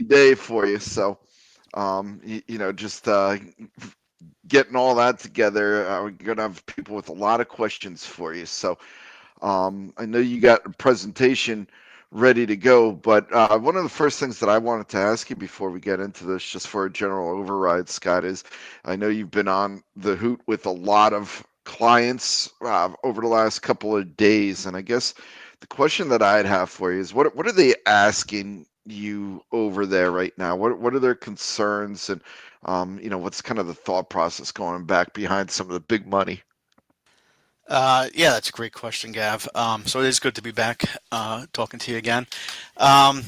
day for you. So, just getting all that together, we're going to have people with a lot of questions for you. So, I know you got a presentation ready to go, but one of the first things that I wanted to ask you before we get into this, just for a general override, Scott, is I know you've been on the hoot with a lot of clients over the last couple of days, and I guess the question that I'd have for you is what are they asking you over there right now? What are their concerns, and what's kind of the thought process going back behind some of the big money? Yeah, that's a great question, Gav. So it is good to be back talking to you again. Um,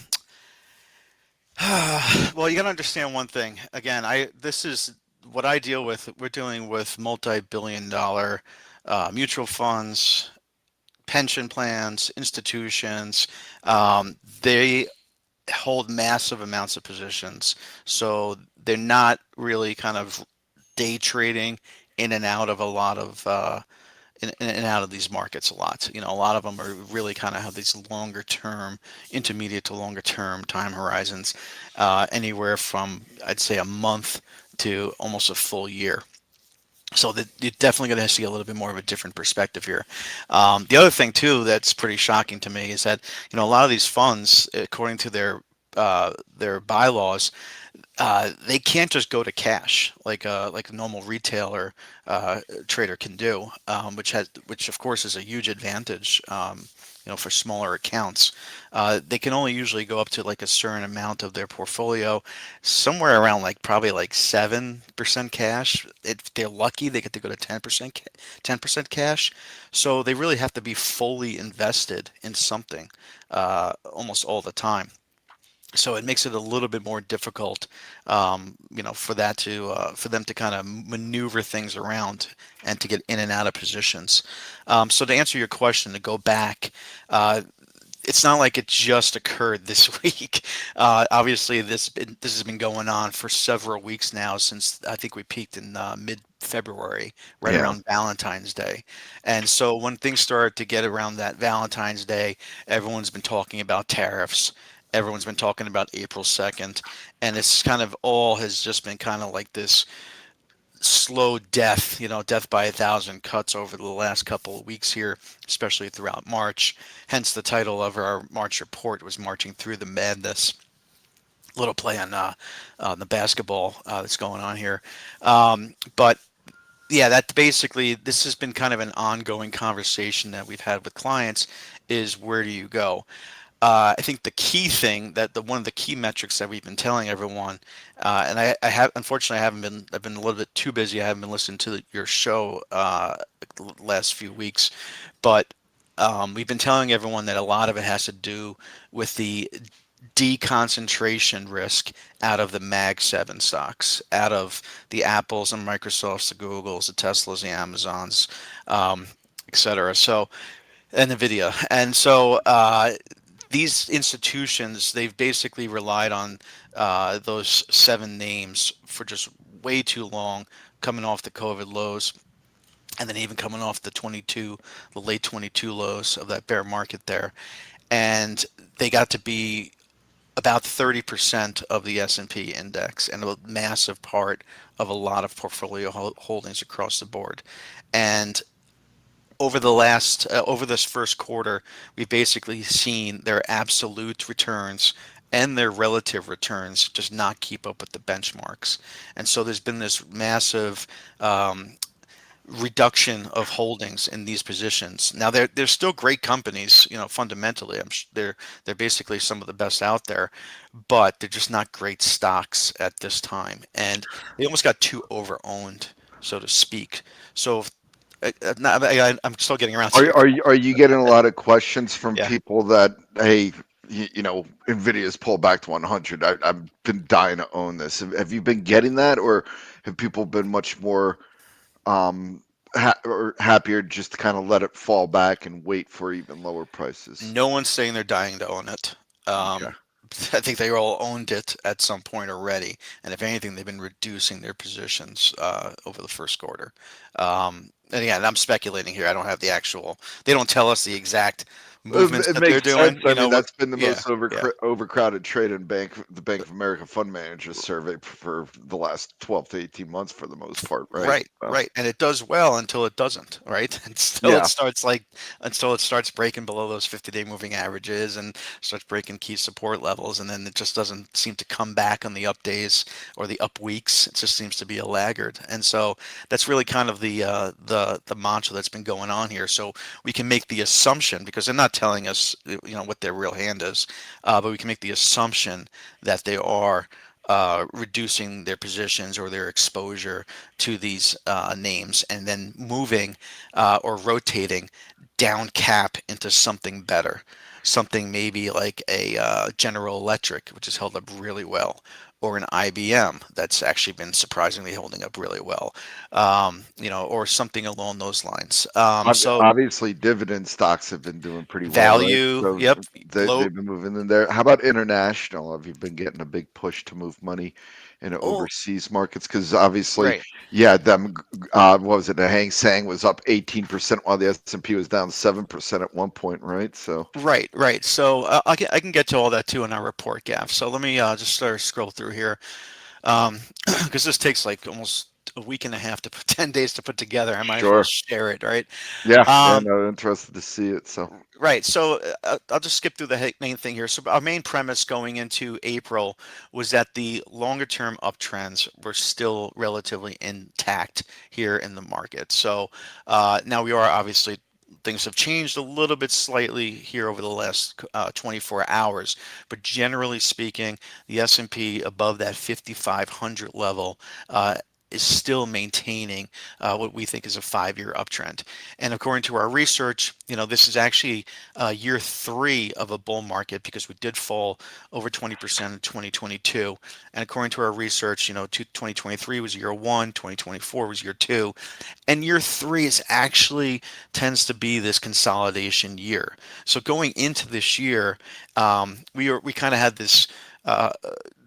well, you got to understand one thing. Again, I this is what I deal with. We're dealing with multi-billion-dollar mutual funds, pension plans, institutions. They hold massive amounts of positions, so they're not really kind of day trading in and out of a lot of in and out of these markets a lot. You know, a lot of them are really kind of have these longer term, intermediate to longer term time horizons, anywhere from I'd say a month to almost a full year. So that you're definitely going to see a little bit more of a different perspective here. The other thing too that's pretty shocking to me is that a lot of these funds, according to their bylaws, they can't just go to cash like a normal retailer trader can do, which of course is a huge advantage. For smaller accounts, they can only usually go up to like a certain amount of their portfolio, somewhere around like probably like 7% cash. If they're lucky, they get to go to 10% cash. So they really have to be fully invested in something almost all the time. So it makes it a little bit more difficult, for them to kind of maneuver things around and to get in and out of positions. So to answer your question, to go back, uh, it's not like it just occurred this week. Obviously, this has been going on for several weeks now since I think we peaked in mid-February, right Yeah. around Valentine's Day. And so when things started to get around that Valentine's Day, everyone's been talking about tariffs. Everyone's been talking about April 2nd, and it's kind of all has just been kind of like this slow death, death by a thousand cuts over the last couple of weeks here, especially throughout March. Hence the title of our March report was Marching Through the Madness. Little play on the basketball that's going on here. But yeah, that basically this has been kind of an ongoing conversation that we've had with clients is where do you go? I think the key thing that the one of the key metrics that we've been telling everyone, and I have unfortunately I haven't been I've been a little bit too busy. I haven't been listening to your show the last few weeks, but we've been telling everyone that a lot of it has to do with the deconcentration risk out of the Mag 7 stocks, out of the Apples and Microsofts, the Googles, the Teslas, the Amazons, et cetera. So, and NVIDIA. And so these institutions, they've basically relied on those seven names for just way too long, coming off the COVID lows, and then even coming off the late 22 lows of that bear market there. And they got to be about 30% of the S&P index and a massive part of a lot of portfolio holdings across the board. And over this first quarter, we've basically seen their absolute returns and their relative returns just not keep up with the benchmarks. And so there's been this massive reduction of holdings in these positions. Now they're still great companies, fundamentally. They're basically some of the best out there, but they're just not great stocks at this time, and they almost got too over-owned, so to speak. So I'm still getting around to your Are you getting a lot of questions from yeah. people that, hey, Nvidia's pulled back to 100? I've been dying to own this. Have you been getting that, or have people been much more or happier just to kind of let it fall back and wait for even lower prices? No one's saying they're dying to own it. Okay. I think they all owned it at some point already, and if anything, they've been reducing their positions over the first quarter. And again, I'm speculating here. I don't have the actual. They don't tell us the exact movements It that they're makes sense. doing. I mean, that's been the Yeah, most yeah. overcrowded trade in the Bank of America Fund Managers survey for the last 12 to 18 months for the most part, right? Right, So, right, and it does well until it doesn't, right? yeah. Until it starts breaking below those 50-day moving averages and starts breaking key support levels, and then it just doesn't seem to come back on the up days or the up weeks. It just seems to be a laggard, and so that's really kind of the mantra that's been going on here. So we can make the assumption, because they're not telling us, what their real hand is, but we can make the assumption that they are reducing their positions or their exposure to these names and then moving or rotating down cap into something better. Something maybe like a General Electric, which has held up really well, or an IBM that's actually been surprisingly holding up really well, or something along those lines. So Obviously, dividend stocks have been doing pretty well, right? value, So yep, low. they've been moving in there. How about international? Have you been getting a big push to move money in Oh, overseas markets? Because obviously, right. yeah, what was it? The Hang Seng was up 18% while the S&P was down 7% at one point, right? So Right, right. So I can get to all that too in our report, Gav. So let me just start scroll through here, because this takes like almost a week and a half to put 10 days to put together. I might as well sure. share it, right? Yeah, yeah, Um, no, interested to see it. So Right. So I'll just skip through the main thing here. So our main premise going into April was that the longer term uptrends were still relatively intact here in the market. So now we are obviously things have changed a little bit slightly here over the last 24 hours, but generally speaking, the S&P above that 5,500 level is still maintaining what we think is a 5-year uptrend. And according to our research, this is actually year three of a bull market because we did fall over 20% in 2022. And according to our research, 2023 was year one, 2024 was year two, and year three is actually tends to be this consolidation year. So going into this year, we kind of had this uh,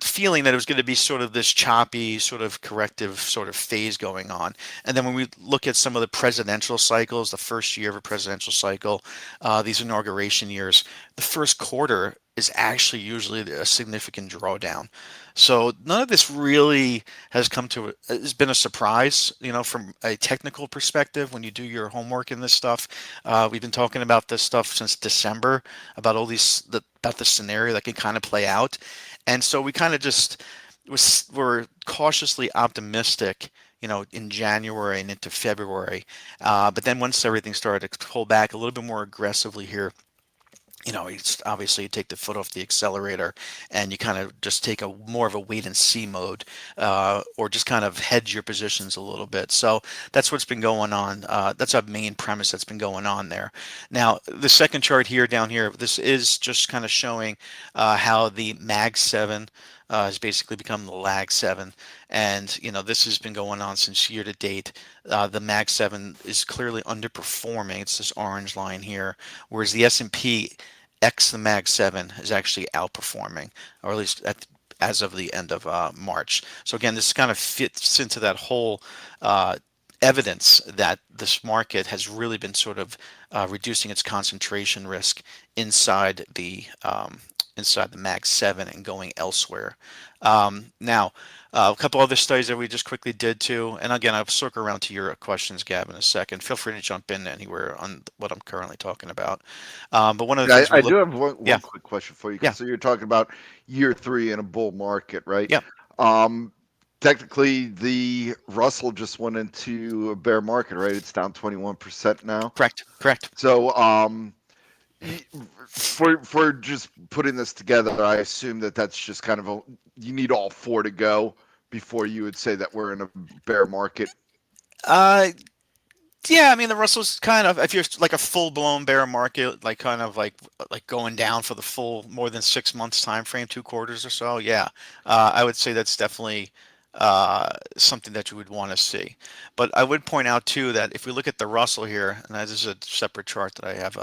feeling that it was going to be sort of this choppy, sort of corrective sort of phase going on. And then when we look at some of the presidential cycles, the first year of a presidential cycle, these inauguration years, the first quarter is actually usually a significant drawdown. So none of this really has been a surprise, from a technical perspective when you do your homework in this stuff. We've been talking about this stuff since December about about the scenario that can kind of play out, and so we kind of just were cautiously optimistic, in January and into February. But then once everything started to pull back a little bit more aggressively here, it's obviously you take the foot off the accelerator and you kind of just take a more of a wait and see mode, or just kind of hedge your positions a little bit. So that's what's been going on. That's our main premise that's been going on there. Now, the second chart here down here, this is just kind of showing how the Mag 7 has basically become the lag 7. And, this has been going on since year to date. The Mag 7 is clearly underperforming. It's this orange line here, whereas the S&P X the Mag 7 is actually outperforming, or at least as of the end of March. So again, this kind of fits into that whole uh, evidence that this market has really been sort of reducing its concentration risk inside the Mag 7 and going elsewhere. Now, a couple other studies that we just quickly did too, and again, I'll circle around to your questions, Gab, in a second. Feel free to jump in anywhere on what I'm currently talking about. But one of the yeah, things we I do look, have yeah, one quick question for you. yeah, So you're talking about year three in a bull market, right? yeah, Um, Technically, the Russell just went into a bear market, right? It's down 21% now. correct, correct. So, y- for just putting this together, I assume that that's just kind of you need all four to go before you would say that we're in a bear market. Uh, Yeah, I mean the Russell's kind of if you're like a full blown bear market, like kind of like going down for the full more than 6 months time frame, 2 quarters or so. Yeah, I would say that's definitely something that you would want to see. But I would point out too that if we look at the Russell here, and this is a separate chart that I have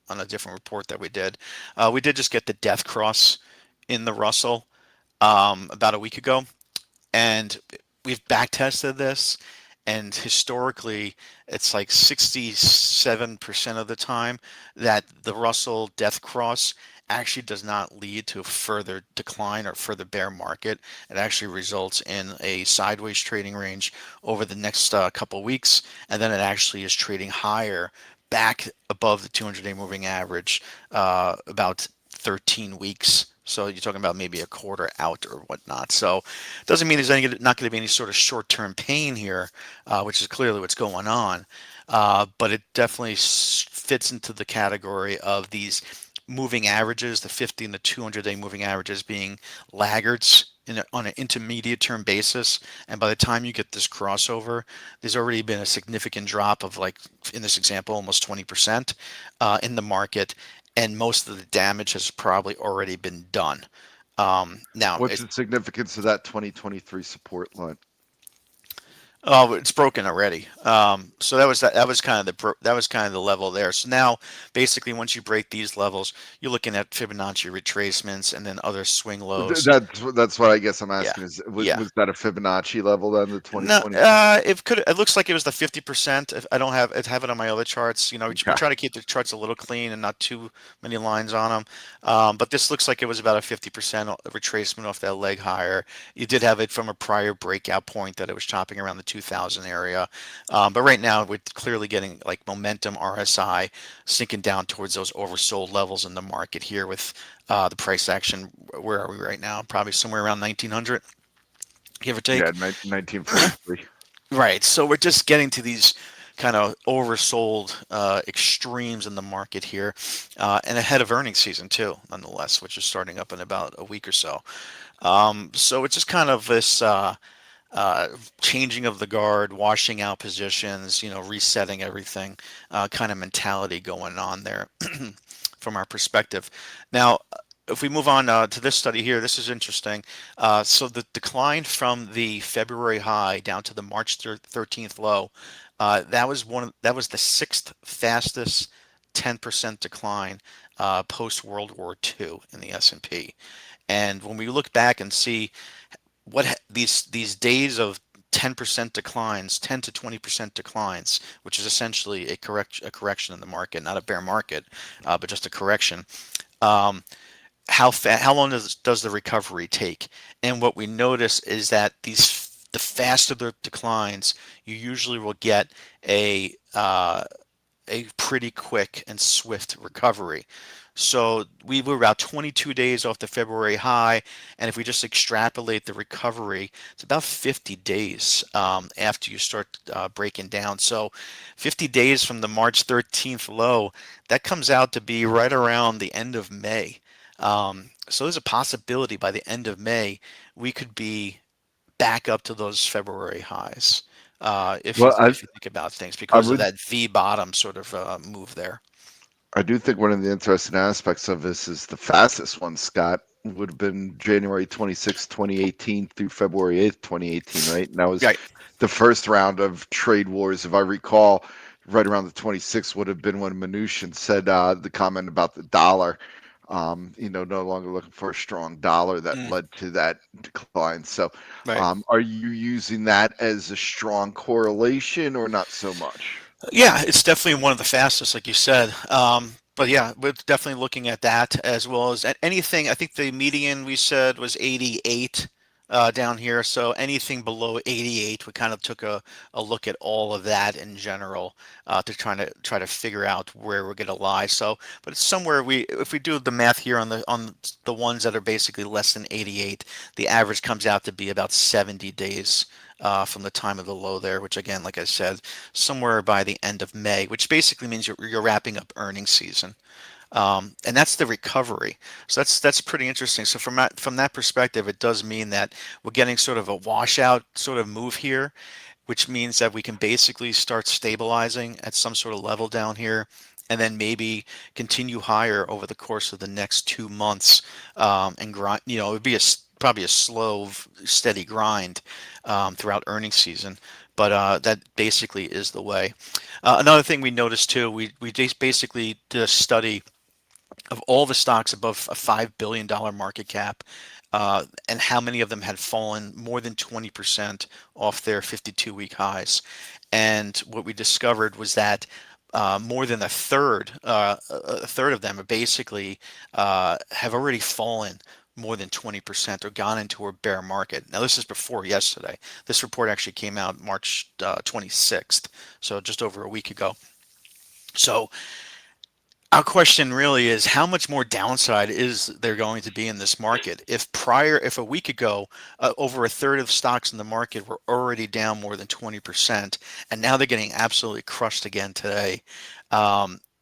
on a different report that we did just get the death cross in the Russell about a week ago, and we've back tested this, and historically it's like 67% of the time that the Russell death cross actually does not lead to a further decline or further bear market. It actually results in a sideways trading range over the next couple weeks, and then it actually is trading higher back above the 200-day moving average about 13 weeks. So you're talking about maybe a quarter out or whatnot. So it doesn't mean there's not going to be any sort of short-term pain here, which is clearly what's going on. But it definitely fits into the category of these moving averages, the 50 and the 200-day moving averages being laggards on an intermediate term basis. And by the time you get this crossover, there's already been a significant drop of, like in this example, almost 20% in the market, and most of the damage has probably already been done. Now, What's the significance of that 2023 support line? oh, it's broken already. So that was kind of that was kind of the level there. So now, basically, once you break these levels, you're looking at Fibonacci retracements and then other swing lows. That's what I guess I'm Yeah, asking is yeah. was that a Fibonacci level then, the No, 2023? it could. It looks like it was the 50%. I don't have it. Have it on my other charts. You know, we Okay. try to keep the charts a little clean and not too many lines on them. But this looks like it was about a 50% retracement off that leg higher. You did have it from a prior breakout point that it was chopping around the 2000 area. But right now we're clearly getting like momentum RSI sinking down towards those oversold levels in the market here with the price action. Where are we right now? Probably somewhere around 1900, give or Yeah, take. 1943. Right. So we're just getting to these kind of oversold extremes in the market here, and ahead of earnings season too, nonetheless, which is starting up in about a week or so. So it's just kind of this uh, changing of the guard, washing out positions, resetting everything, kind of mentality going on there from our perspective. Now, if we move on to this study here, this is interesting. So the decline from the February high down to the March 13th low, that was the sixth fastest 10% decline post World War II in the S&P. And when we look back and see these days of 10% declines, 10 to 20% declines, which is essentially a correction in the market, not a bear market, but just a correction. Um, how long does the recovery take? And what we notice is that the faster the declines, you usually will get a pretty quick and swift recovery. So we were about 22 days off the February high, and if we just extrapolate the recovery, it's about 50 days after you start breaking down. So 50 days from the March 13th low, that comes out to be right around the end of May. So there's a possibility by the end of May we could be back up to those February highs. Well, If you think about things I because of would that V bottom sort of move there. I do think one of the interesting aspects of this is the fastest one, Scott, would have been January 26, 2018 through February 8th, 2018, right? And that was Right. the first round of trade wars. If I recall, right around the 26th would have been when Mnuchin said the comment about the dollar, no longer looking for a strong dollar that Mm, led to that decline. So, right. are you using that as a strong correlation or not so much? Yeah, it's definitely one of the fastest, like you said. But yeah, we're definitely looking at that as well as anything. I think the median we said was 88 down here. So anything below 88, we kind of took a look at all of that in general to try to figure out where we're going to lie. So, but it's somewhere if we do the math here on the ones that are basically less than 88, the average comes out to be about 70 days from the time of the low there, which again, like I said, somewhere by the end of May, which basically means you're wrapping up earnings season. And that's the recovery. So that's pretty interesting. So from that perspective, it does mean that we're getting sort of a washout sort of move here, which means that we can basically start stabilizing at some sort of level down here, and then maybe continue higher over the course of the next 2 months, and grind. It would be probably a slow, steady grind throughout earnings season. But that basically is the way. Another thing we noticed too, we just basically did a study of all the stocks above a $5 billion market cap and how many of them had fallen more than 20% off their 52-week highs. And what we discovered was that more than a third of them are basically have already fallen more than 20% or gone into a bear market. Now, this is before yesterday. This report actually came out March 26th, so just over a week ago. So our question really is how much more downside is there going to be in this market? If a week ago, over a third of stocks in the market were already down more than 20%, and now they're getting absolutely crushed again today,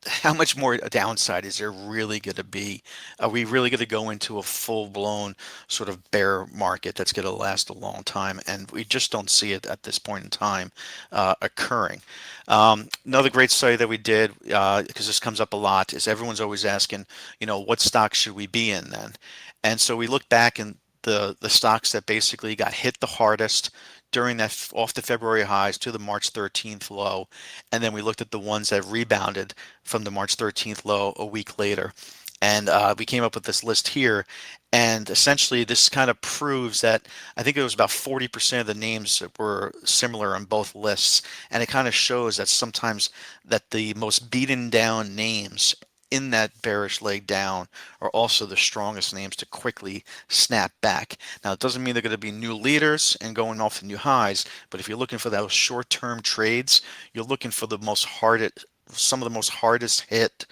how much more downside is there really going to be? Are we really going to go into a full-blown sort of bear market that's going to last a long time? And we just don't see it at this point in time occurring. Another great study that we did, because this comes up a lot, is everyone's always asking, what stocks should we be in then? And so we look back and the stocks that basically got hit the hardest during that off the February highs to the March 13th low, and then we looked at the ones that rebounded from the March 13th low a week later. And we came up with this list here. And essentially, this kind of proves that I think it was about 40% of the names that were similar on both lists. And it kind of shows that sometimes that the most beaten down names in that bearish leg down are also the strongest names to quickly snap back. Now, it doesn't mean they're going to be new leaders and going off to new highs, but if you're looking for those short-term trades, you're looking for some of the most hardest hit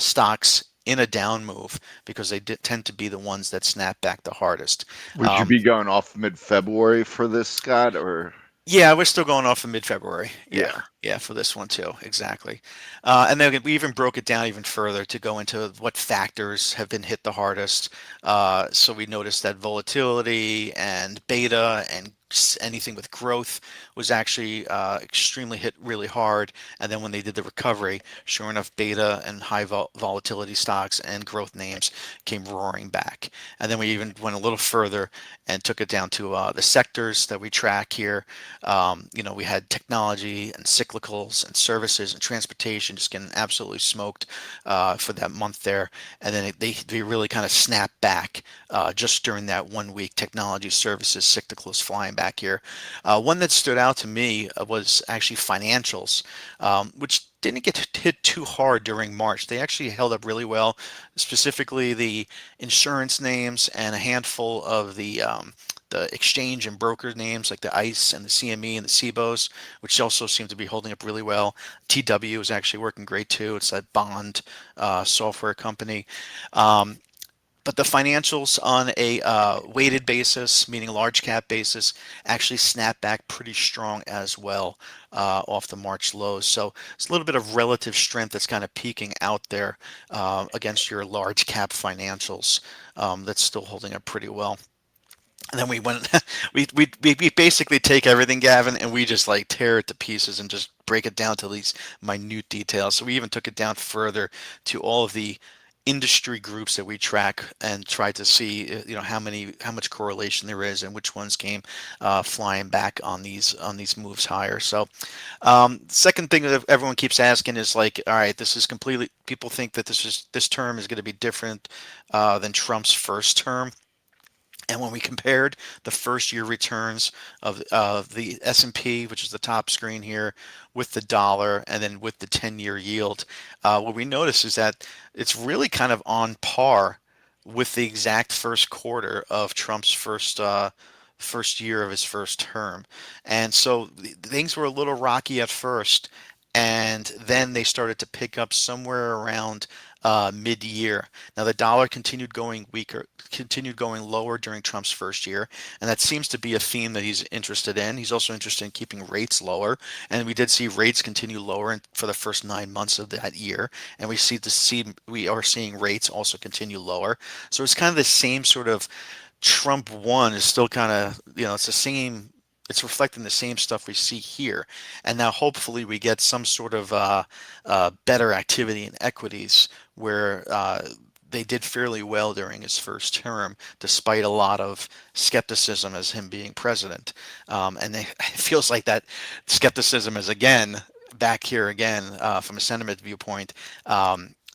stocks in a down move because they tend to be the ones that snap back the hardest. Would you Um, be going off mid-February for this, Scott, or Yeah, we're still going off of mid-February. Yeah, yeah? yeah, for this one too, exactly. And then we even broke it down even further to go into what factors have been hit the hardest. So we noticed that volatility and beta and anything with growth was actually extremely hit really hard. And then when they did the recovery, sure enough, beta and high volatility stocks and growth names came roaring back. And then we even went a little further and took it down to the sectors that we track here. We had technology and cyclicals and services and transportation just getting absolutely smoked for that month there. And then they really kind of snapped back just during that 1 week. Technology, services, cyclicals flying back here. One that stood out to me was actually financials, which didn't get hit too hard during March. They actually held up really well, specifically the insurance names and a handful of the exchange and broker names like the ICE and the CME and the CBOs, which also seem to be holding up really well. TW is actually working great too. It's that bond software company. Um, but the financials on a weighted basis, meaning large cap basis, actually snap back pretty strong as well off the March lows. So it's a little bit of relative strength that's kind of peaking out there against your large cap financials that's still holding up pretty well. And then we went, we basically take everything, Gavin, and we just like tear it to pieces and just break it down to these minute details. So we even took it down further to all of the industry groups that we track and tried to see, how much correlation there is and which ones came flying back on these moves higher. So, second thing that everyone keeps asking is like, all right, this is completely. People think that this term is going to be different than Trump's first term. And when we compared the first year returns of the S&P, which is the top screen here, with the dollar and then with the 10-year yield, what we notice is that it's really kind of on par with the exact first quarter of Trump's first year of his first term. And so things were a little rocky at first, and then they started to pick up somewhere around mid-year. Now the dollar continued going weaker, continued going lower during Trump's first year, and that seems to be a theme that he's interested in. He's also interested in keeping rates lower, and we did see rates continue lower for the first 9 months of that year, and we are seeing rates also continue lower. So it's kind of the same sort of Trump one is still kind of, it's the same, it's reflecting the same stuff we see here. And now hopefully we get some sort of better activity in equities where they did fairly well during his first term, despite a lot of skepticism as him being president. It feels like that skepticism is again back here again from a sentiment viewpoint.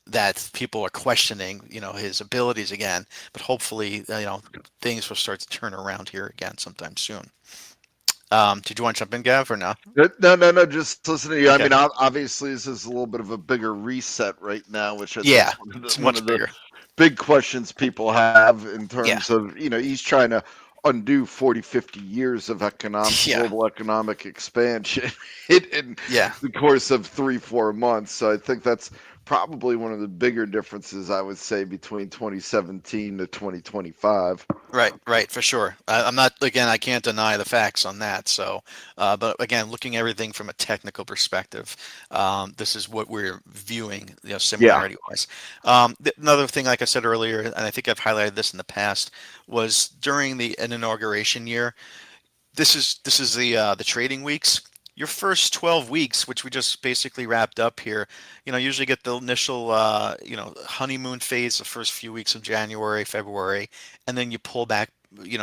that people are questioning, his abilities again. But hopefully, things will start to turn around here again sometime soon. Did you want to jump in, Gav, or no? No, no, no. Just listening to you. I mean, Okay. obviously, this is a little bit of a bigger reset right now, which I think Yeah, is it's one much of the bigger. big questions people have in Yeah. terms of, he's trying to undo 40, 50 years of Yeah. global economic expansion in Yeah. the course of 3, 4 months. So I think that's probably one of the bigger differences I would say between 2017 to 2025. Right, right, for sure. I'm not, again, I can't deny the facts on that. So, but again, looking at everything from a technical perspective, this is what we're viewing, Yeah. similarity wise. Another thing, like I said earlier, and I think I've highlighted this in the past, was during an inauguration year. This is the trading weeks. Your first 12 weeks, which we just basically wrapped up here, usually get the initial honeymoon phase, the first few weeks of January, February, and then you pull back,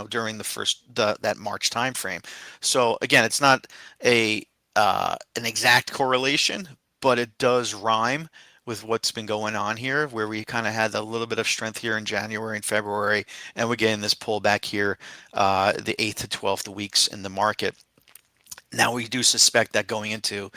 during that March timeframe. So again, it's not a an exact correlation, but it does rhyme with what's been going on here, where we kind of had a little bit of strength here in January and February, and we're getting this pullback here, the 8th to 12th weeks in the market. Now we do suspect that going into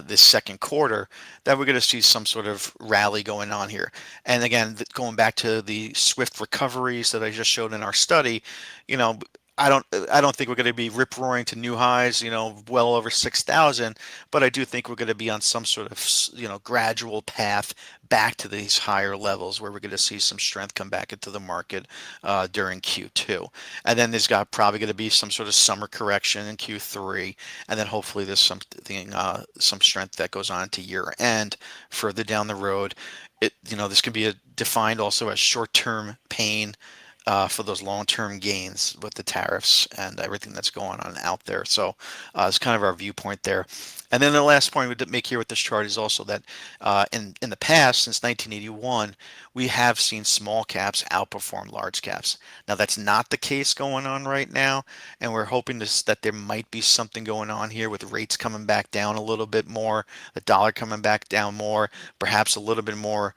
this second quarter, that we're going to see some sort of rally going on here. And again, going back to the swift recoveries that I just showed in our study, you know, I don't think we're going to be rip roaring to new highs, well over 6,000, but I do think we're going to be on some sort of gradual path back to these higher levels where we're going to see some strength come back into the market during Q2. And then there's got probably going to be some sort of summer correction in Q3, and then hopefully there's something, some strength that goes on to year end further down the road. This can be defined also as short-term pain for those long-term gains with the tariffs and everything that's going on out there. So it's kind of our viewpoint there. And then the last point we would make here with this chart is also that in the past, since 1981, we have seen small caps outperform large caps. Now that's not the case going on right now, and we're hoping that there might be something going on here with rates coming back down a little bit more, the dollar coming back down more, perhaps a little bit more.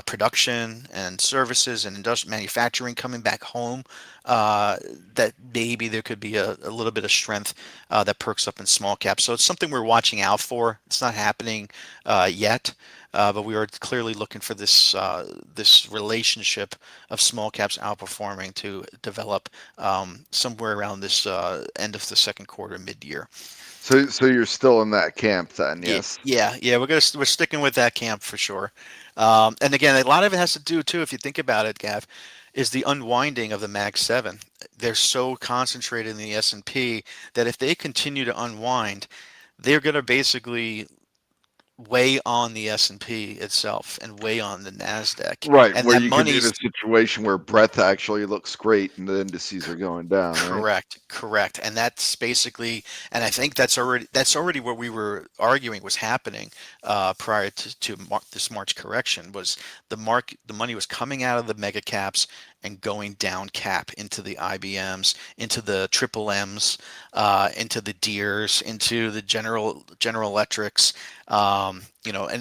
Production and services and industrial manufacturing coming back home, uh, that maybe there could be a little bit of strength that perks up in small caps. So it's something we're watching out for. It's not happening yet, but we are clearly looking for this relationship of small caps outperforming to develop somewhere around this end of the second quarter, mid-year. So you're still in that camp then, Yeah, yes? yeah, yeah. We're sticking with that camp for sure. And again, a lot of it has to do too, if you think about it, Gav, is the unwinding of the Mag 7. They're so concentrated in the S&P that if they continue to unwind, they're going to basically weigh on the S&P itself and weigh on the Nasdaq. Right, And where that you could be in a money's situation where breadth actually looks great and the indices are going down, right? correct, correct. And that's basically, and I think that's already what we were arguing was happening prior to this March correction was the money was coming out of the mega caps and going down cap into the IBMs, into the triple M's, into the Deers, into the General Electrics, and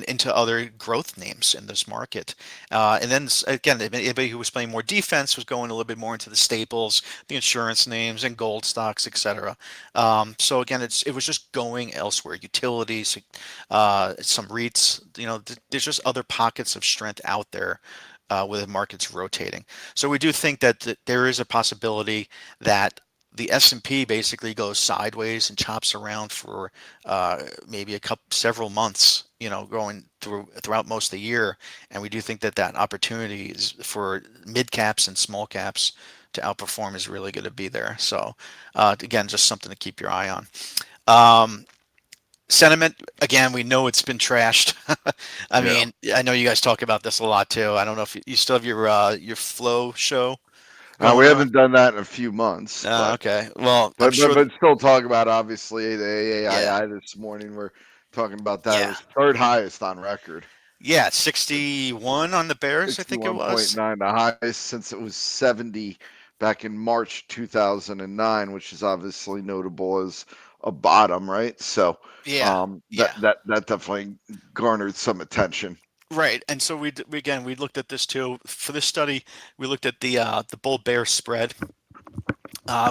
into other growth names in this market. And then again, anybody who was playing more defense was going a little bit more into the staples, the insurance names, and gold stocks, etc. So again, it was just going elsewhere. Utilities, some REITs. There's just other pockets of strength out there. Where the market's rotating, so we do think that there is a possibility that the S&P basically goes sideways and chops around for maybe several months, going throughout most of the year, and we do think that opportunity is for mid caps and small caps to outperform is really going to be there. So again, just something to keep your eye on. Um, Sentiment, again, we know it's been trashed. I Yeah. mean, I know you guys talk about this a lot too. I don't know if you still have your flow show We going on. haven't done that in a few months, Okay. Well, I'm but sure. but still talk about obviously the Yeah. AAII this morning. We're talking about that. It Yeah. was third highest on record. Yeah. 61 on the Bears, I think it was. 61.9, the highest since it was 70 back in March 2009, which is obviously notable as a bottom, right? So Yeah. that Yeah. that that definitely garnered some attention. Right, and so again we looked at this too for this study. We looked at the bull bear spread.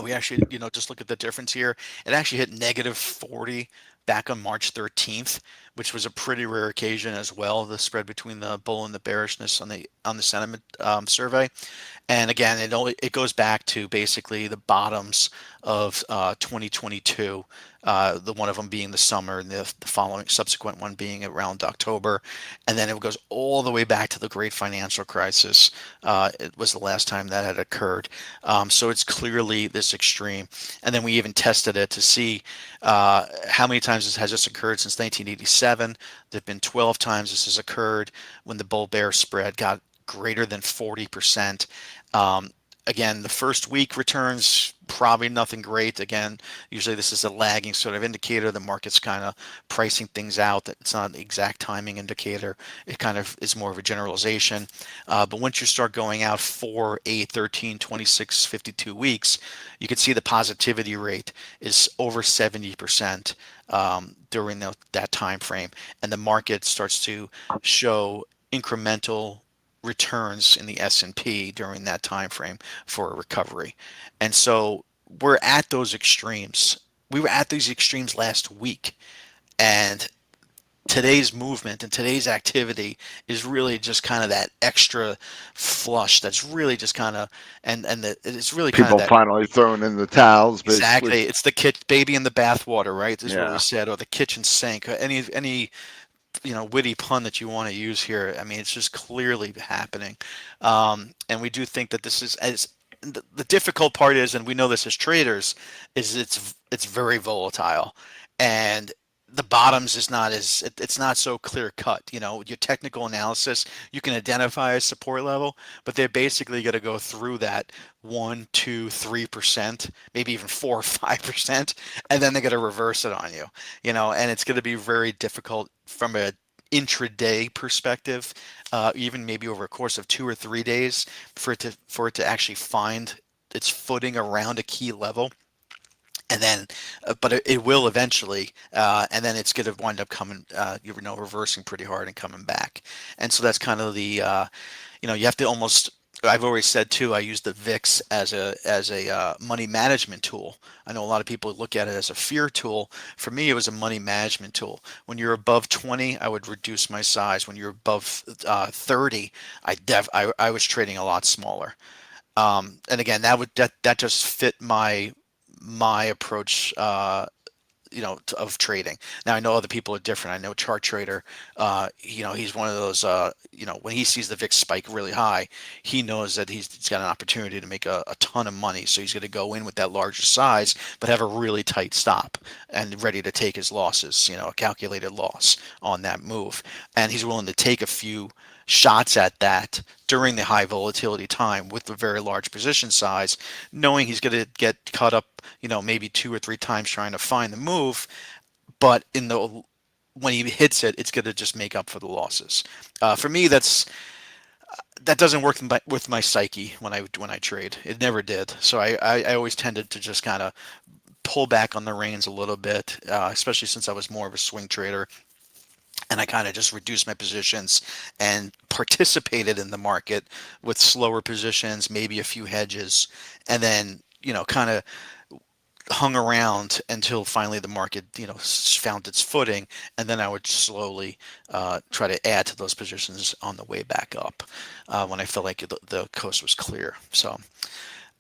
We actually, just look at the difference here. It actually hit -40 back on March 13th, which was a pretty rare occasion as well. The spread between the bull and the bearishness on the sentiment survey. And again, it goes back to basically the bottoms of 2022. The one of them being the summer, and the following subsequent one being around October, and then it goes all the way back to the Great Financial Crisis. It was the last time that had occurred. So it's clearly this extreme. And then we even tested it to see how many times has this occurred since 1987. There've been 12 times this has occurred when the bull bear spread got greater than 40%. Um, Again, the first week returns probably nothing great. Again, usually this is a lagging sort of indicator. The market's kind of pricing things out. That it's not an exact timing indicator. It kind of is more of a generalization. But once you start going out 4, 8, 13, 26, 52 weeks, you can see the positivity rate is over 70% during that time frame, and the market starts to show incremental returns in the S&P during that time frame for a recovery. And so we're at those extremes. We were at these extremes last week, and today's movement and today's activity is really just kind of that extra flush that's really just kind of it's really kind of People that. finally throwing in the towels, basically. Exactly, it's the baby in the bathwater, right? This is what we Yeah. said, or the kitchen sink, any witty pun that you want to use here. I mean, it's just clearly happening, and we do think that this is as the difficult part is, and we know this as traders, is it's very volatile, and the bottoms is not it's not so clear cut. Your technical analysis, you can identify a support level, but they're basically going to go through that 1, 2, 3%, maybe even 4 or 5%, and then they're going to reverse it on you. And it's going to be very difficult from a intraday perspective, even maybe over a course of 2 or 3 days, for it to actually find its footing around a key level. And then, but it will eventually, and then it's going to wind up coming, reversing pretty hard and coming back. And so that's kind of you have to almost. I've always said too. I use the VIX as a money management tool. I know a lot of people look at it as a fear tool. For me, it was a money management tool. When you're above 20, I would reduce my size. When you're above 30, I was trading a lot smaller. And again, that just fit my approach, of trading. Now I know other people are different. I know Chart Trader, he's one of those, when he sees the VIX spike really high, he knows that he's got an opportunity to make a ton of money. So he's going to go in with that larger size, but have a really tight stop and ready to take his losses, a calculated loss on that move. And he's willing to take a few shots at that during the high volatility time with a very large position size, knowing he's going to get caught up, maybe 2 or 3 times trying to find the move, but when he hits it, it's going to just make up for the losses. For me, that doesn't work with my psyche when I trade. It never did. So I always tended to just kind of pull back on the reins a little bit, especially since I was more of a swing trader, and I kind of just reduced my positions and participated in the market with slower positions, maybe a few hedges, and then kind of hung around until finally the market found its footing, and then I would slowly try to add to those positions on the way back up when I felt like the coast was clear. So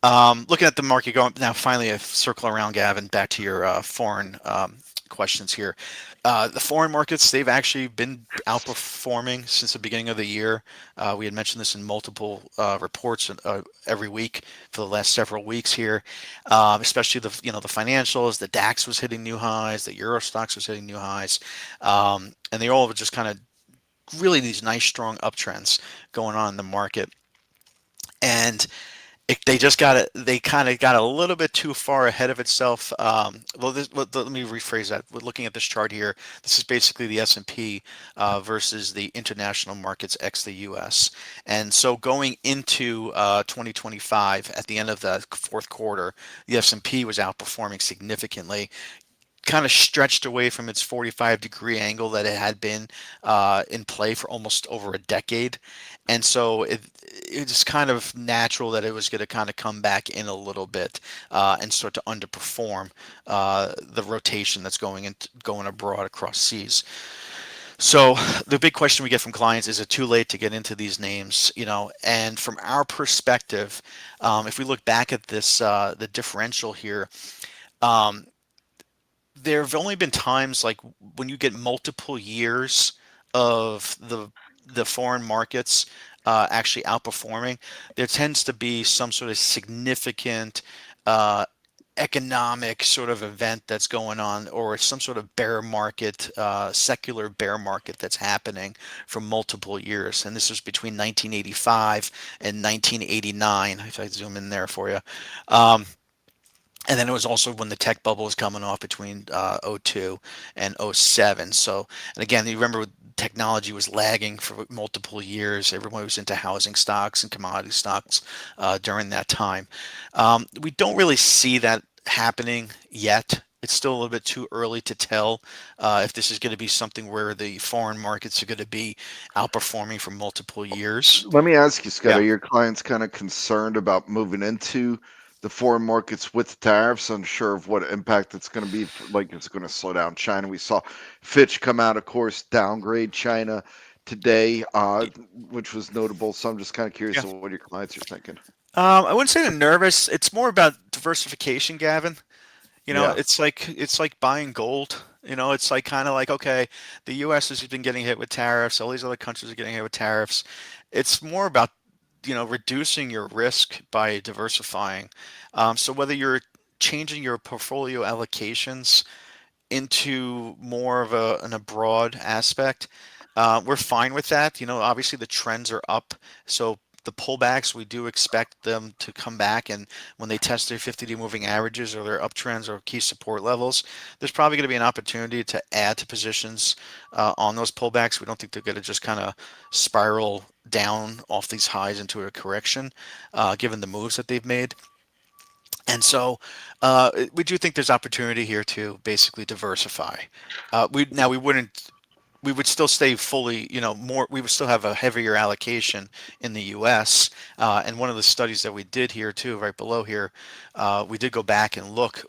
looking at the market going now, finally, I circle around, Gavin, back to your foreign questions here. The foreign markets, they've actually been outperforming since the beginning of the year. We had mentioned this in multiple reports every week for the last several weeks here, especially the financials. The DAX was hitting new highs, the Euro stocks was hitting new highs, and they all were just kind of really these nice strong uptrends going on in the market. And they kind of got a little bit too far ahead of itself. Let me rephrase that. We're looking at this chart here. This is basically the S&P versus the international markets ex the U.S. And so going into 2025, at the end of the fourth quarter, the S&P was outperforming significantly, kind of stretched away from its 45-degree angle that it had been in play for almost over a decade. And so it's kind of natural that it was going to kind of come back in a little bit and start to underperform the rotation that's going abroad across seas. So the big question we get from clients is it too late to get into these names? And from our perspective, if we look back at this, the differential here, um, there have only been times like when you get multiple years of the foreign markets actually outperforming, there tends to be some sort of significant uh, economic sort of event that's going on, or some sort of bear market, secular bear market that's happening for multiple years. And this was between 1985 and 1989, if I zoom in there for you. Um, and then it was also when the tech bubble was coming off between '02 and '07. So, and again, you remember technology was lagging for multiple years. Everyone was into housing stocks and commodity stocks during that time. We don't really see that happening yet. It's still a little bit too early to tell if this is going to be something where the foreign markets are going to be outperforming for multiple years. Let me ask you, Scott, Yeah. are your clients kind of concerned about moving into the foreign markets with tariffs, unsure of what impact it's going to be, like it's going to slow down China? We saw Fitch come out, of course, downgrade China today, which was notable. So I'm just kind of curious Yeah. of what your clients are thinking. I wouldn't say they're nervous. It's more about diversification, Gavin. Yeah. It's like buying gold. It's like kind of like, okay, the U.S. has been getting hit with tariffs. All these other countries are getting hit with tariffs. It's more about, reducing your risk by diversifying. So whether you're changing your portfolio allocations into more of an abroad aspect. We're fine with that. Obviously the trends are up, so the pullbacks we do expect them to come back, and when they test their 50-day moving averages or their uptrends or key support levels, there's probably going to be an opportunity to add to positions on those pullbacks. We don't think they're going to just kind of spiral down off these highs into a correction, given the moves that they've made. And so we do think there's opportunity here to basically diversify. We would still stay fully, more. We would still have a heavier allocation in the U.S. And one of the studies that we did here too, right below here, we did go back and look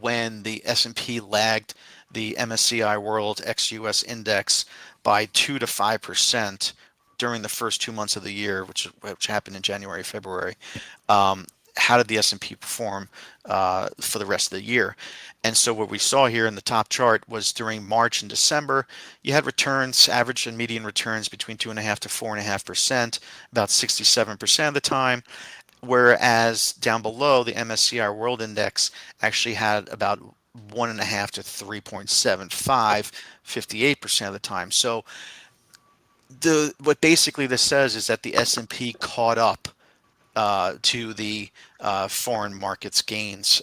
when the S&P lagged the MSCI World ex-US index by 2 to 5% during the first 2 months of the year, which happened in January, February. Um, how did the S&P perform for the rest of the year? And so what we saw here in the top chart was during March and December, you had returns, average and median returns between 2.5 to 4.5%, about 67% of the time. Whereas down below, the MSCI World Index actually had about 1.5 to 3.75, 58% of the time. So what basically this says is that the S&P caught up to the foreign markets gains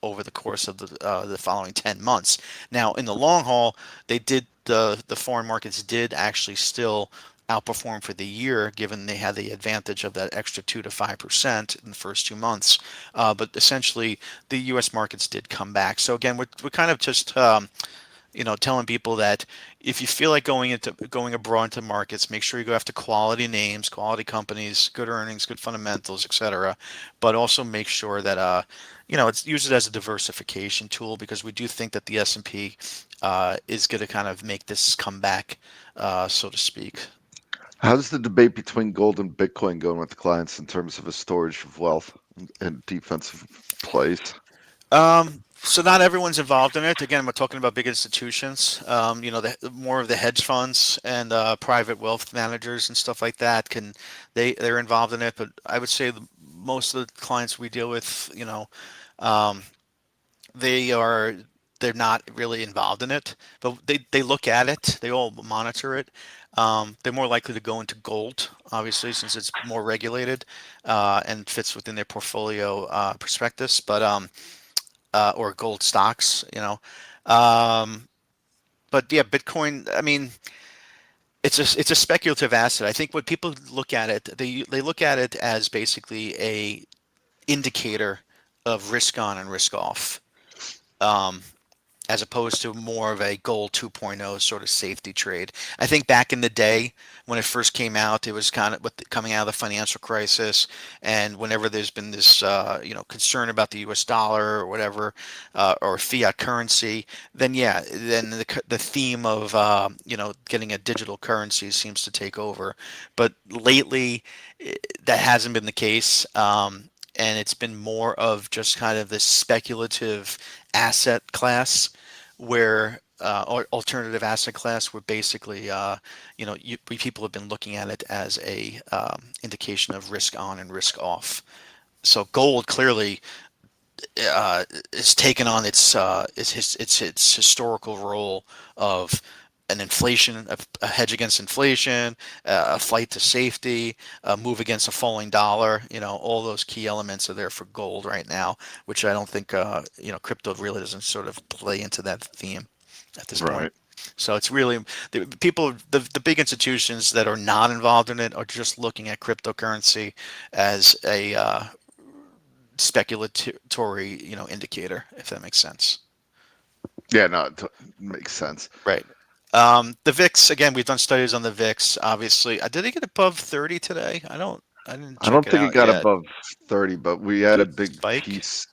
over the course of the following 10 months. Now, in the long haul, the foreign markets did actually still outperform for the year, given they had the advantage of that extra 2 to 5% in the first 2 months. But essentially, the U.S. markets did come back. So again, we're kind of just telling people that if you feel like going abroad into markets, make sure you go after quality names, quality companies, good earnings, good fundamentals, etc. But also make sure that it's use it as a diversification tool, because we do think that the S&P is going to kind of make this comeback, so to speak. How's the debate between gold and Bitcoin going with the clients in terms of a storage of wealth and defensive plays? So not everyone's involved in it. Again, we're talking about big institutions. More of the hedge funds and private wealth managers and stuff like that they're involved in it. But I would say most of the clients we deal with, um, they are they're not really involved in it, but they look at it. They all monitor it. They're more likely to go into gold, obviously, since it's more regulated and fits within their portfolio prospectus. Or gold stocks, Um, but yeah, Bitcoin. I mean, it's a speculative asset. I think when people look at it, they look at it as basically a indicator of risk on and risk off. Um, as opposed to more of a gold 2.0 sort of safety trade. I think back in the day when it first came out, it was kind of coming out of the financial crisis, and whenever there's been this concern about the U.S. dollar or whatever, or fiat currency, then yeah, then the theme of getting a digital currency seems to take over. But lately, that hasn't been the case. And it's been more of just kind of this speculative asset class where or alternative asset class where basically people have been looking at it as a indication of risk on and risk off. So gold clearly is taken on its historical role of an inflation, a hedge against inflation, a flight to safety, a move against a falling dollar. All those key elements are there for gold right now, which I don't think crypto really doesn't sort of play into that theme at this point. Right. So it's really the big institutions that are not involved in it are just looking at cryptocurrency as a speculatory, indicator, if that makes sense. Yeah, no, makes sense. Right. The VIX, again, we've done studies on the VIX, obviously. Did they get above 30 today? I didn't I check don't it think it out got yet. above 30, but we had Did a it big spike? piece.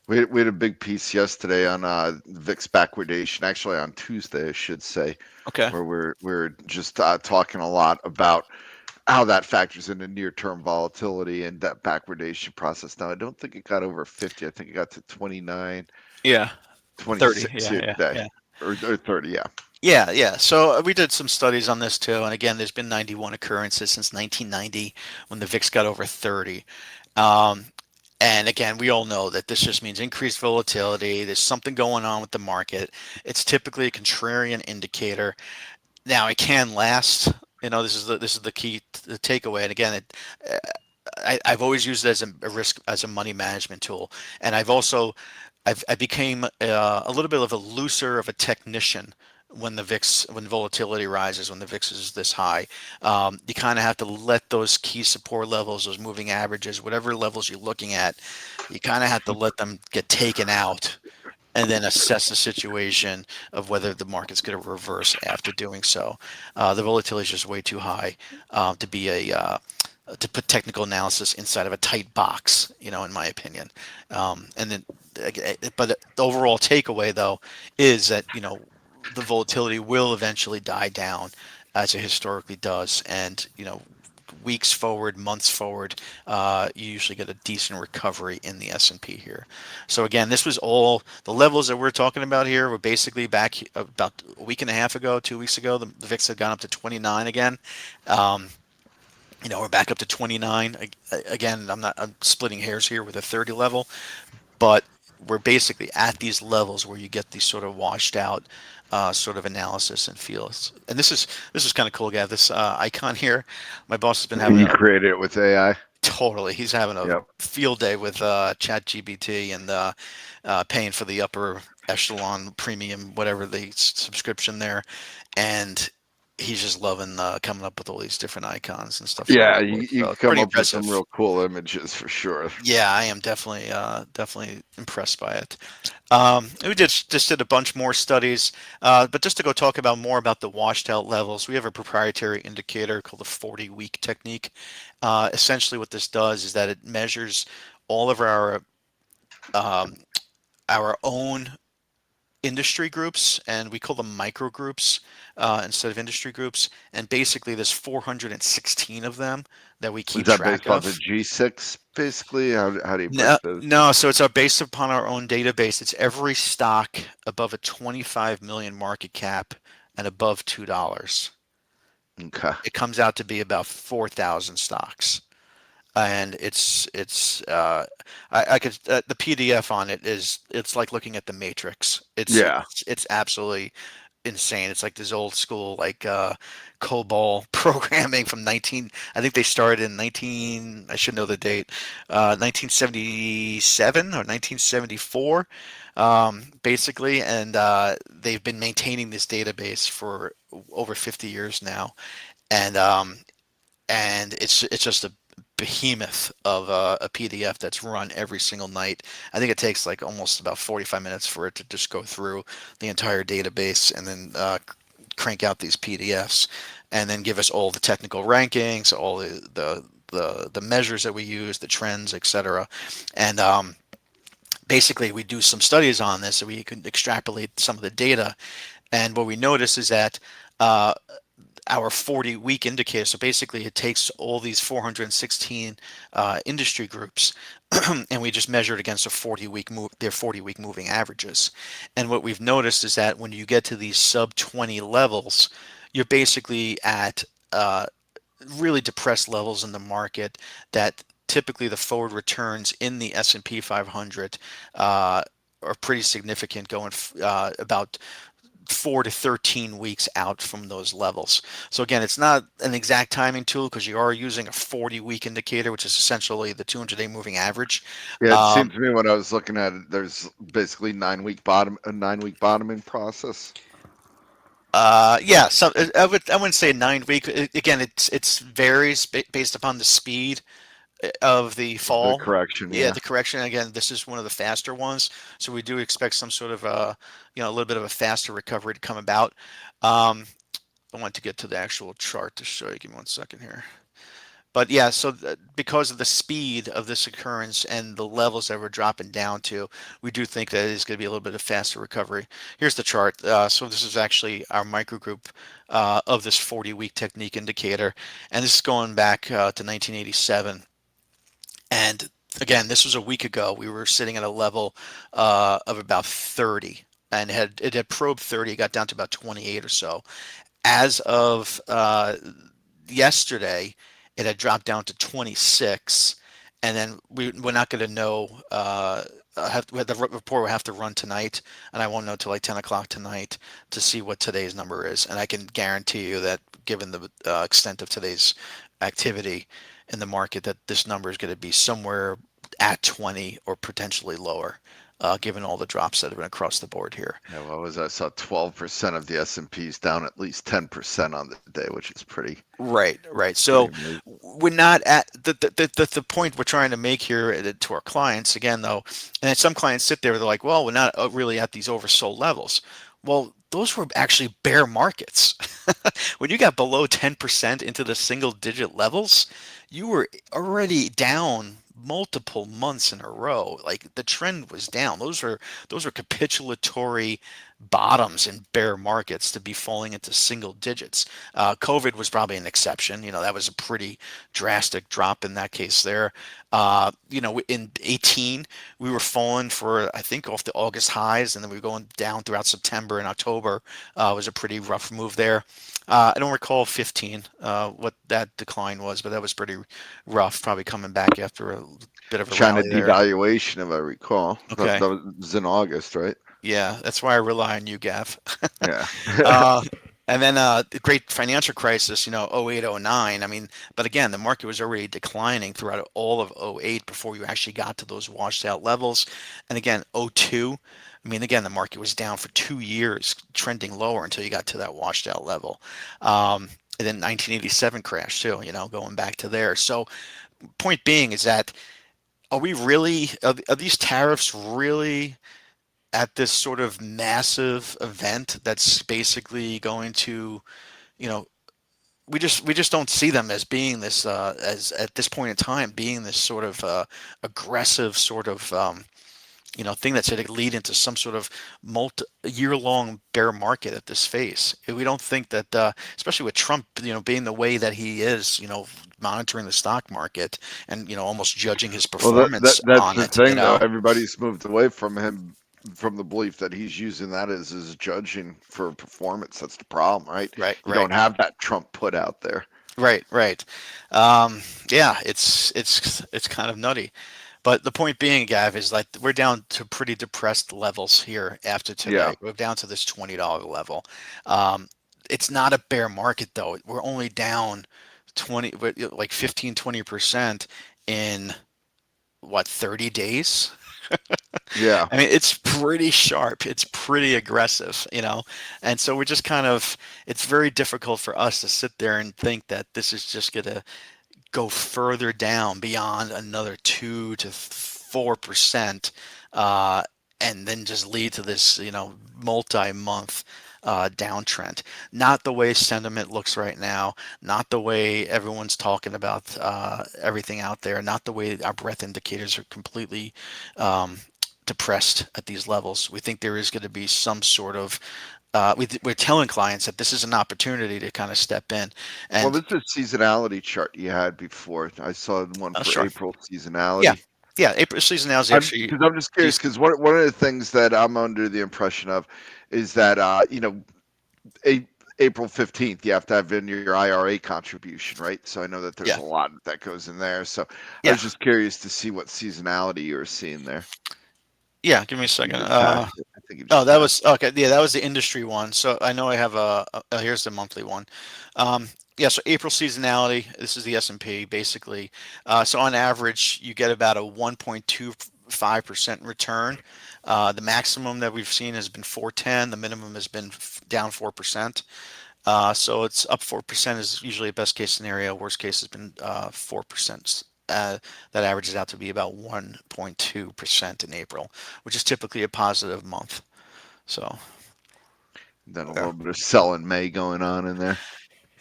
We had a big piece yesterday on VIX backwardation, actually on Tuesday, I should say, Okay. where we're just talking a lot about how that factors into near-term volatility and that backwardation process. Now, I don't think it got over 50. I think it got to 29, Yeah. 30. 26 Yeah, here yeah, today, yeah. or 30. Yeah, Yeah, yeah. So we did some studies on this too. And again, there's been 91 occurrences since 1990 when the VIX got over 30. Um, and again, we all know that this just means increased volatility. There's something going on with the market. It's typically a contrarian indicator. Now it can last. This is the key, the takeaway. And again, I've always used it as a risk as a money management tool, and I became a little bit of a looser of a technician when volatility rises, when the VIX is this high. You kind of have to let those key support levels, those moving averages, whatever levels you're looking at, you kind of have to let them get taken out and then assess the situation of whether the market's going to reverse after doing so. The volatility is just way too high to be to put technical analysis inside of a tight box, in my opinion. And then, but the overall takeaway though is that the volatility will eventually die down as it historically does, and weeks forward, months forward, you usually get a decent recovery in the S&P here. So again, this was all the levels that we're talking about here were basically back about a week and a half ago, 2 weeks ago. The VIX had gone up to 29 again. Um, we're back up to 29 again. I'm splitting hairs here with a 30 level, but we're basically at these levels where you get these sort of washed out sort of analysis and feels. And this is kind of cool, Gav. This icon here, my boss has been having you a created it with AI. totally. He's having a Yep. field day with ChatGPT and paying for the upper echelon premium, whatever the subscription there, and he's just loving coming up with all these different icons and stuff so Yeah, forth. you So can it's come pretty up with some impressive. real cool images for sure. Yeah, I am definitely impressed by it. We just did a bunch more studies, but just to go talk about more about the washed out levels, we have a proprietary indicator called the 40-week technique. Essentially, what this does is that it measures all of um, our own industry groups, and we call them micro groups instead of industry groups. And basically, there's 416 of them that we Is keep that track based off of of. G6 basically? How do you break No, those? no, so it's based upon our own database. It's every stock above a 25 million market cap and above $2. Okay. It comes out to be about 4,000 stocks. And I could the PDF on it it's like looking at the Matrix. Yeah. It's absolutely insane. It's like this old school like COBOL programming from 19. I think they started in 19. I should know the date. 1977 or 1974, basically, and they've been maintaining this database for over 50 years now, and um, and it's just a behemoth of a PDF that's run every single night. I think it takes like almost about 45 minutes for it to just go through the entire database and then crank out these PDFs and then give us all the technical rankings, all the measures that we use, the trends, etc. And basically, we do some studies on this so we can extrapolate some of the data. And what we notice is that uh, our 40-week indicator. So basically, it takes all these 416 industry groups, and we just measure it against their 40-week moving averages. And what we've noticed is that when you get to these sub 20 levels, you're basically at really depressed levels in the market that typically the forward returns in the S&P 500 are pretty significant, going about 4 to 13 weeks out from those levels. So again, it's not an exact timing tool because you are using a 40-week indicator, which is essentially the 200-day moving average. Yeah, it Um, seemed to me when I was looking at it, there's basically 9 week bottoming process. yeah, so I wouldn't say 9 week. Again, it's varies based upon the speed of the The fall. correction, Yeah, yeah. the correction. Again, this is one of the faster ones, so we do expect some sort of a little bit of a faster recovery to come about. Um, I want to get to the actual chart to show you. Give me 1 second here. But yeah, so because of the speed of this occurrence and the levels that we're dropping down to, we do think that it is going to be a little bit of faster recovery. Here's the chart. So this is actually our microgroup of this 40-week technique indicator, and this is going back to 1987. And again, this was a week ago. We were sitting at a level of about 30, and it had probed 30, got down to about 28 or so. As of yesterday, it had dropped down to 26, and then we're not going to know. The report will have to run tonight, and I won't know till like 10 o'clock tonight to see what today's number is. And I can guarantee you that, given the extent of today's activity in the market, that this number is going to be somewhere at 20 or potentially lower, given all the drops that have been across the board here. Yeah, what was I saw 12% of the S&P's down at least 10% on the day, which is Right, right. pretty So amazing. we're not at the point we're trying to make here to our clients again, though. And then some clients sit there, they're like, well, we're not really at these oversold levels. Well, those were actually bear markets. When you got below 10% into the single digit levels, you were already down multiple months in a row. Like the trend was down. Those are capitulatory bottoms in bear markets to be falling into single digits. COVID was probably an exception. That was a pretty drastic drop in that case there. In 18, we were falling for, I think, off the August highs, and then we were going down throughout September and October. Was a pretty rough move there. I don't recall 15, what that decline was, but that was pretty rough, probably coming back after a bit of a China rally there. devaluation, if I recall. Okay. That was in August, right? Yeah, that's why I rely on you, Gav. Yeah. Uh, and then the great financial crisis, '08, '09. I mean, but again, the market was already declining throughout all of '08 before you actually got to those washed out levels. And again, '02. I mean, again, the market was down for 2 years, trending lower until you got to that washed out level. And then 1987 crash too, going back to there. So point being is that are these tariffs really at this sort of massive event that's basically going to, you know, we just don't see them as being this as at this point in time being this sort of aggressive sort of thing that's going to lead into some sort of multi-year-long bear market at this phase. We don't think that, especially with Trump, being the way that he is, monitoring the stock market and almost judging his Well, performance that's on the it. thing, though. Everybody's moved away from him from the belief that he's using that as his judging for performance. That's the problem, right? Right, You right. don't have that Trump put out there. Right, right. Yeah, it's kind of nutty. But the point being, Gav, is like we're down to pretty depressed levels here after today. Yeah. We're down to this $20 level. Um, it's not a bear market though. We're only down 20, like 15, 20% in what, 30 days? Yeah. I mean, it's pretty sharp. It's pretty aggressive. And so it's very difficult for us to sit there and think that this is just gonna go further down beyond another 2 to 4%, uh, and then just lead to this, multi-month downtrend. Not the way sentiment looks right now. Not the way everyone's talking about everything out there. Not the way our breadth indicators are completely um, depressed at these levels. We think there is going to be some sort of we're telling clients that this is an opportunity to kind of step in. Well, And this is seasonality chart you had before. I saw one for sure, April yeah, seasonality. yeah. April season now is I'm actually because I'm just curious decent. because one of the things that I'm under the impression of is that a, April 15th you have to have in your IRA contribution, right? So I know that there's a Yeah, lot that goes in there. So I yeah, was just curious to see what seasonality you were seeing there. yeah. Give me a You second. just passed it. I think you Oh, just that passed was okay. Yeah, that was the industry one. So I know I have here's the monthly one. Um, yeah, so April seasonality. This is the S&P basically. So on average, you get about a 1.25% return. The maximum that we've seen has been 410. The minimum has been down 4%. So it's up 4% is usually a best case scenario. Worst case has been 4%. That averages out to be about 1.2% in April, which is typically a positive month. So it. Then a yeah, little bit of sell in May going on in there.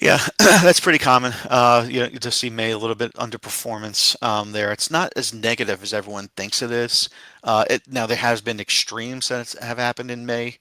yeah, that's pretty common. To see May a little bit underperformance there. It's not as negative as everyone thinks it is. Now there has been extremes that have happened in May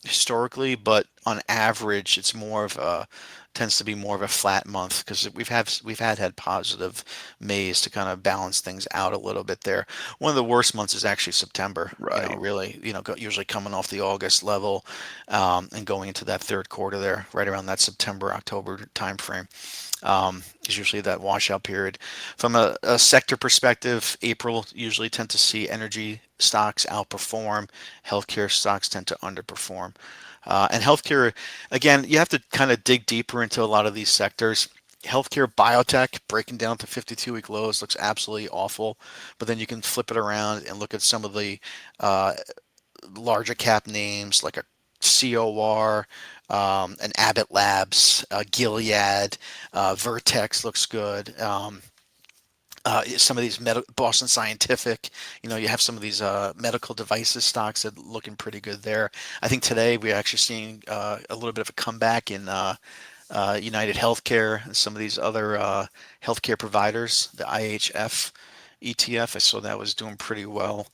historically, but on average, it's more of a tends to be more of a flat month because we've had positive Mays to kind of balance things out a little bit there. One of the worst months is actually September. Right. Really, usually coming off the August level and going into that third quarter there, right around that September October timeframe. Is usually that washout period. From a sector perspective, April usually tend to see energy stocks outperform, healthcare stocks tend to underperform. And healthcare, again, you have to kind of dig deeper into a lot of these sectors. Healthcare biotech breaking down to 52-week lows looks absolutely awful, but then you can flip it around and look at some of the uh, larger cap names like a COR, an Abbott Labs, Gilead, Vertex looks good. Some of these Boston Scientific, you have some of these medical devices stocks that looking pretty good there. I think today we're actually seeing a little bit of a comeback in United Healthcare and some of these other healthcare providers. The IHF ETF, I saw that was doing pretty well.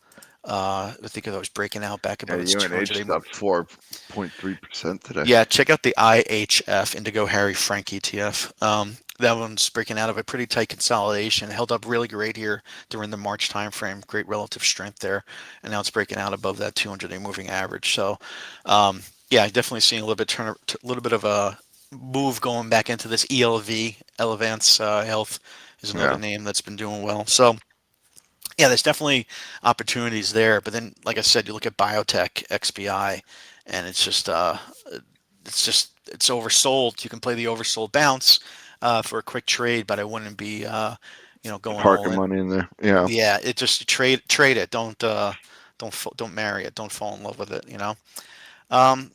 I think that was breaking out back Yeah, above its UNH 200 is day. up 4.3% today. Yeah, check out the IHF Indigo Harry Frank ETF. That one's breaking out of a pretty tight consolidation. It held up really great here during the March timeframe. Great relative strength there, and now it's breaking out above that 200-day moving average. So, yeah, definitely seeing a little bit of a move going back into this ELV. Elevance Health is another Yeah. name that's been doing well. So, yeah, there's definitely opportunities there. But then, like I said, you look at biotech, XBI, and it's oversold. You can play the oversold bounce for a quick trade, but I wouldn't be going all Parking in. money in there. Yeah. Yeah, it just trade it. Don't marry it. Don't fall in love with it.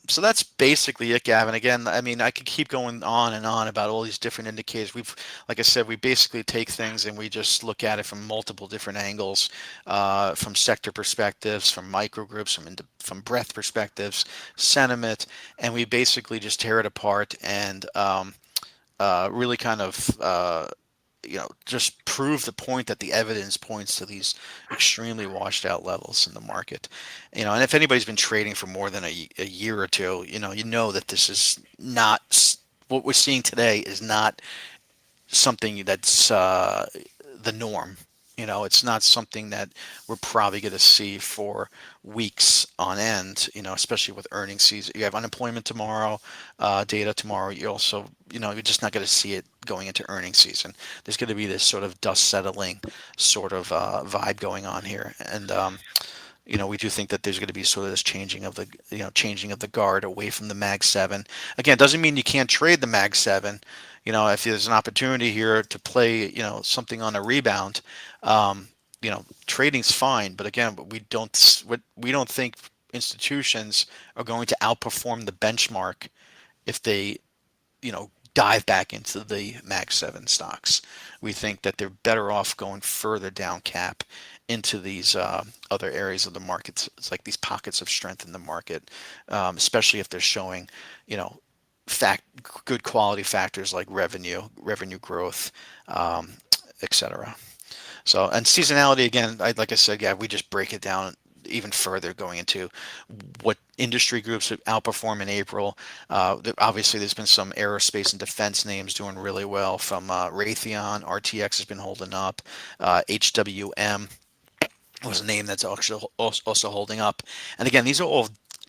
So that's basically it, Gavin. Again, I mean, I could keep going on and on about all these different indicators. Like I said, we basically take things and we just look at it from multiple different angles, from sector perspectives, from microgroups, from breadth perspectives, sentiment, and we basically just tear it apart and really kind of just prove the point that the evidence points to these extremely washed out levels in the market. And if anybody's been trading for more than a year or two, you know that this is not what we're seeing today is not something that's the norm. It's not something that we're probably going to see for weeks on end. Especially with earnings season. You have unemployment tomorrow, data tomorrow. You're just not going to see it going into earnings season. There's going to be this sort of dust settling sort of vibe going on here, and we do think that there's going to be sort of this changing of the guard away from the Mag 7. Again, it doesn't mean you can't trade the Mag 7. If there's an opportunity here to play, something on a rebound, trading's fine. But again, we don't think institutions are going to outperform the benchmark if they dive back into the Mag 7 stocks. We think that they're better off going further down cap into these other areas of the market. It's like these pockets of strength in the market, especially if they're showing, you know, fact good quality factors like revenue growth, um, etc. So, and seasonality again, like I said, yeah, we just break it down even further going into what industry groups outperform in April. Obviously, there's been some aerospace and defense names doing really well from Raytheon. RTX has been holding up. HWM was a name that's actually also holding up. And again, these are all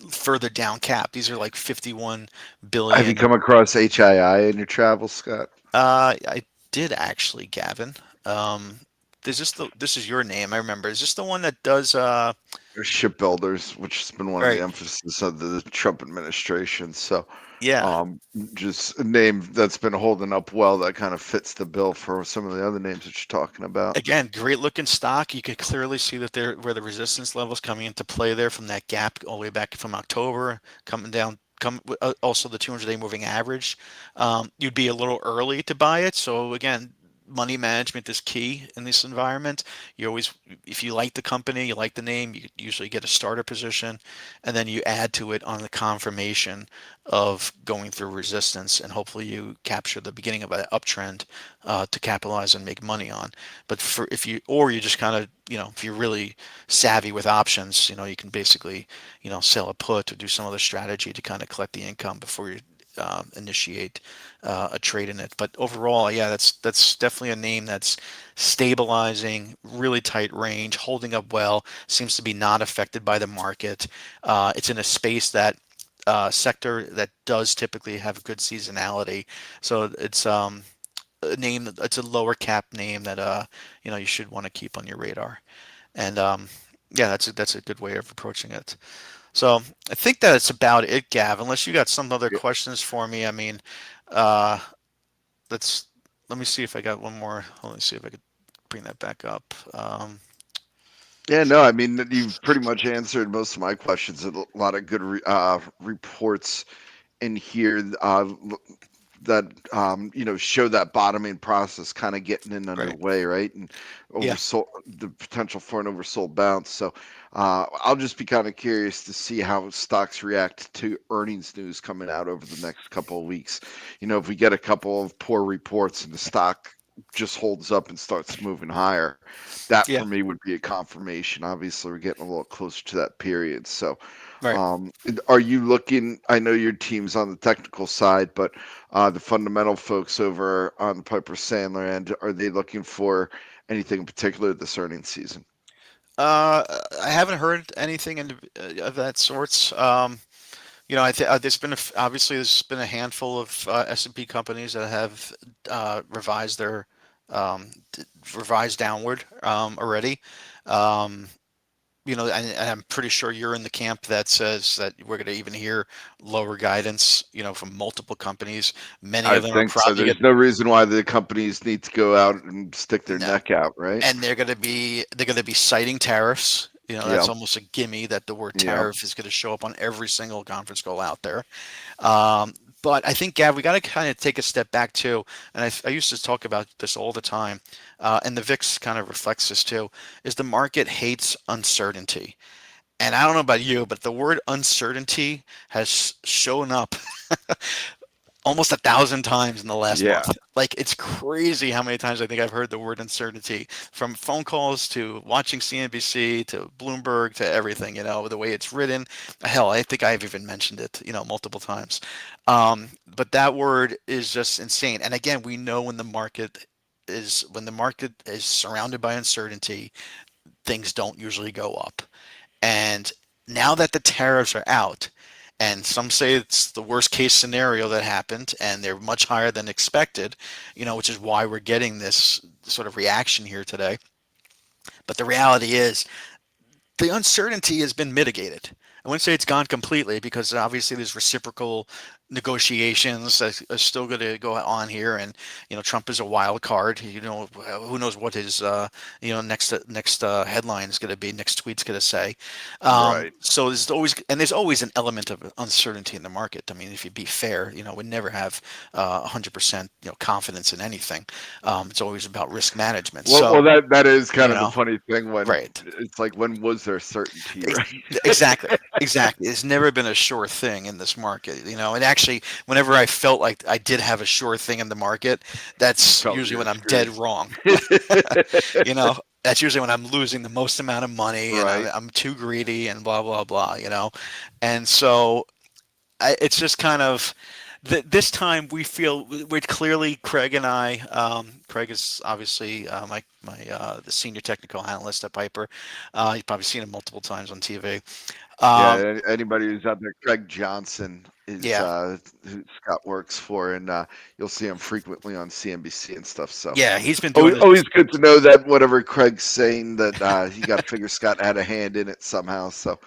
further down cap. These are like 51 Have you billion. come across HII in your travels, Scott? I did actually, Gavin. Um, this is your name, I remember. Is this the one that does Or shipbuilders, which has been one of the right. emphasis of the Trump administration. So, Yeah. um, just a name that's been holding up well that kind of fits the bill for some of the other names that you're talking about. Again, great looking stock. You could clearly see that there where the resistance levels coming into play there from that gap all the way back from October, coming down. Also the 200-day moving average. You'd be a little early to buy it. So again, money management is key in this environment. You always, if you like the company, you like the name, you usually get a starter position, and then you add to it on the confirmation of going through resistance, and hopefully you capture the beginning of an uptrend to capitalize and make money on. But for if you or you just kind of if you're really savvy with options, you can basically sell a put or do some other strategy to kind of collect the income before you initiate a trade in it. But overall, yeah, that's definitely a name that's stabilizing, really tight range, holding up well, seems to be not affected by the market. It's in a space that sector that does typically have good seasonality, so it's a name that it's a lower cap name that you should want to keep on your radar. And yeah, that's a good way of approaching it. So I think that's about it, Gav. Unless you got some other Yeah, questions for me. I mean, uh, let's let me see if I got one more. Let me see if I could bring that back up. yeah, no, I mean you've pretty much answered most of my questions. A lot of good reports in here. That show that bottoming process kind of getting in Right. underway, right? And Yeah. oversold, the potential for an oversold bounce. So I'll just be kind of curious to see how stocks react to earnings news coming out over the next couple of weeks. If we get a couple of poor reports and the stock just holds up and starts moving higher, that for Yeah. me would be a confirmation. Obviously, we're getting a little closer to that period. So Right. are you looking? I know your team's on the technical side, but the fundamental folks over on the Piper Sandler end, are they looking for anything in particular this earnings season? Uh, I haven't heard anything of that sorts. There's been obviously there's been a handful of S&P companies that have revised their revised downward already. Um, and I'm pretty sure you're in the camp that says that we're going to even hear lower guidance, from multiple companies. Many I of them are think so. probably There's going no reason why the companies need to go out and stick their no, neck out, right? and they're going to be citing tariffs. That's Yeah, almost a gimme that the word yeah. tariff is going to show up on every single conference call out there. Um, but I think, Gav, we got to kind of take a step back too. And I used to talk about this all the time, and the VIX kind of reflects this too. Is the market hates uncertainty, and I don't know about you, but the word uncertainty has shown up almost 1,000 times in the last Yeah. month. Like it's crazy how many times I think I've heard the word uncertainty from phone calls to watching CNBC to Bloomberg to everything. The way it's written. Hell, I think I've even mentioned it, multiple times. But that word is just insane. And again, we know when the market is surrounded by uncertainty, things don't usually go up. And now that the tariffs are out, and some say it's the worst case scenario that happened, and they're much higher than expected, which is why we're getting this sort of reaction here today. But the reality is, the uncertainty has been mitigated. I wouldn't say it's gone completely because obviously there's reciprocal negotiations that are still going to go on here, and Trump is a wild card. Who knows what his next headline is going to be, next tweet's going to say. Right. So there's always an element of uncertainty in the market. I mean, if you be fair, we never have 100% confidence in anything. It's always about risk management. Well, So that is kind you of the know, funny thing when right. it's like, when was there certainty, Ex- right? Exactly. Exactly. It's never been a sure thing in this market, and actually, whenever I felt like I did have a sure thing in the market, You that's felt usually you were when I'm dead screwed. wrong. You know, that's usually when I'm losing the most amount of money and Right. I'm too greedy and blah, blah, blah. And so it's just kind of this time we feel we're clearly Craig and I. Craig is obviously my the senior technical analyst at Piper. You've probably seen him multiple times on TV. Yeah, Um, anybody who's out there, Craig Johnson is yeah, who Scott works for, and you'll see him frequently on CNBC and stuff. So yeah, he's been doing always, this. always good to know that whatever Craig's saying, that you got to figure Scott had a hand in it somehow. So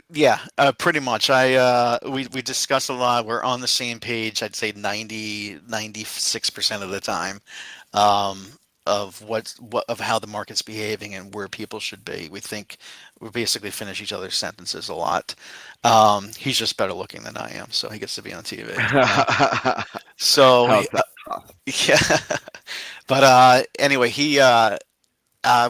Yeah, pretty much. We discuss a lot. We're on the same page. I'd say 96% of the time, um, of what of how the market's behaving and where people should be. We basically finish each other's sentences a lot. He's just better looking than I am, so he gets to be on TV. So how's that possible? yeah, but anyway,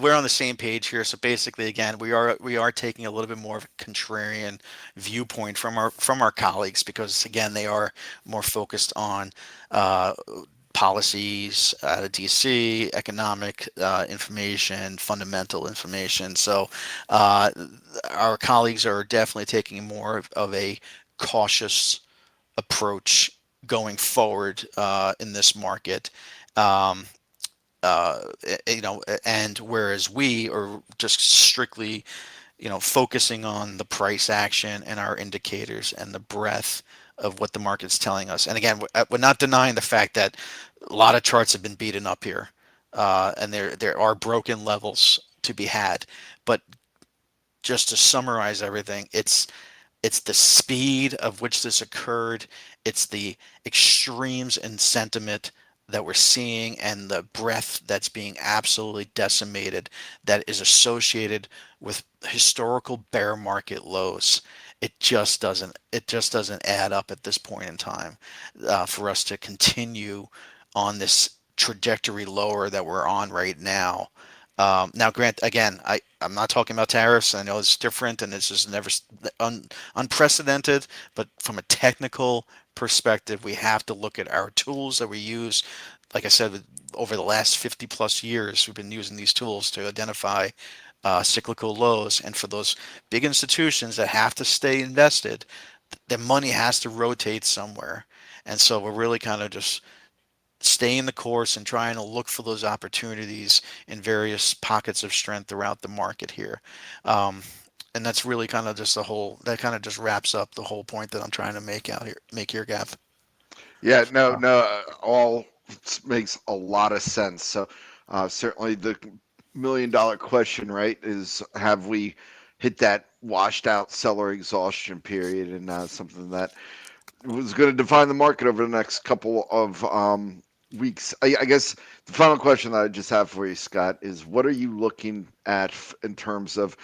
we're on the same page here. So basically, again, we are taking a little bit more of a contrarian viewpoint from our colleagues, because again, they are more focused on uh, policies out of DC, economic information, fundamental information. So uh, our colleagues are definitely taking more of a cautious approach going forward in this market. Um, and whereas we are just strictly, focusing on the price action and our indicators and the breadth of what the market's telling us. And again, we're not denying the fact that a lot of charts have been beaten up here, and there are broken levels to be had. But just to summarize everything, it's the speed of which this occurred. It's the extremes in sentiment that we're seeing and the breadth that's being absolutely decimated that is associated with historical bear market lows. It just doesn't add up at this point in time for us to continue on this trajectory lower that we're on right now. Now, Grant, again, I'm not talking about tariffs. I know it's different and it's just never unprecedented, but from a technical perspective, we have to look at our tools that we use. Like I said, over the last 50 plus years, we've been using these tools to identify cyclical lows. And for those big institutions that have to stay invested, their money has to rotate somewhere. And so we're really kind of just staying the course and trying to look for those opportunities in various pockets of strength throughout the market here. Um, and that's really kind of just that kind of just wraps up the whole point that I'm trying to make here, Gav. Yeah, no, no, all makes a lot of sense. So certainly the $1 million question, right, is have we hit that washed out seller exhaustion period, and something that was going to define the market over the next couple of weeks. I guess the final question that I just have for you, Scott, is what are you looking at in terms of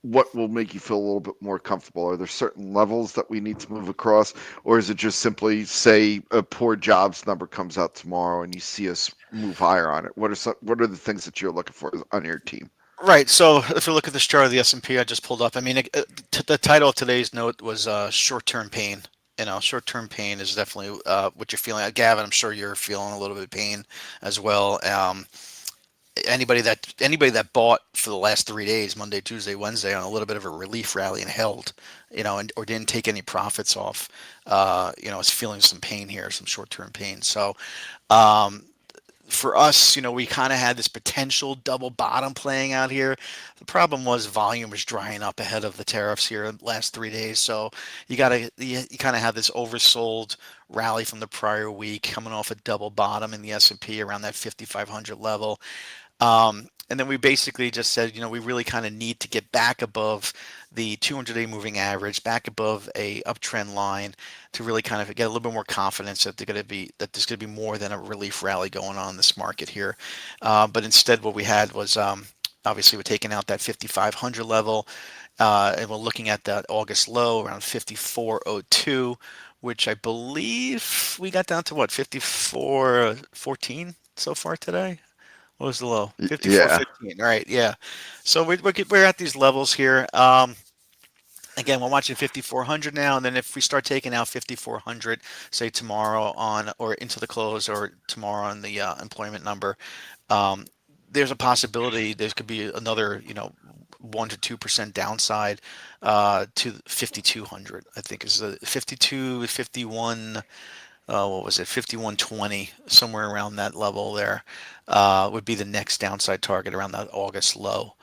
what will make you feel a little bit more comfortable? Are there certain levels that we need to move across, or is it just simply say a poor jobs number comes out tomorrow and you see us move higher on it? What are the things that you're looking for on your team? Right. So if we look at this chart of the S&P I just pulled up, I mean, the title of today's note was short-term pain. Short-term pain is definitely what you're feeling. Gavin, I'm sure you're feeling a little bit of pain as well. Anybody that bought for the last 3 days, Monday, Tuesday, Wednesday, on a little bit of a relief rally and held, or didn't take any profits off, is feeling some pain here, some short-term pain. So um, for us, we kind of had this potential double bottom playing out here. The problem was volume was drying up ahead of the tariffs here the last 3 days. So you kind of have this oversold rally from the prior week coming off a double bottom in the S&P around that 5,500 level. And then we basically just said, we really kind of need to get back above the 200-day moving average, back above a uptrend line to really kind of get a little bit more confidence that there's going to be more than a relief rally going on in this market here. But instead, what we had was obviously we're taking out that 5,500 level, and we're looking at that August low around 5402, which I believe we got down to what, 5414 so far today. What was the low? Yeah. 54.15. Right. Yeah. So we're at these levels here. Again, we're watching 5,400 now, and then if we start taking out 5,400, say tomorrow on or into the close or tomorrow on the employment number, um, there's a possibility there could be another, 1 to 2% downside to 5,200. I think is the 52, 51. What was it, 5120, somewhere around that level there, would be the next downside target around that August low.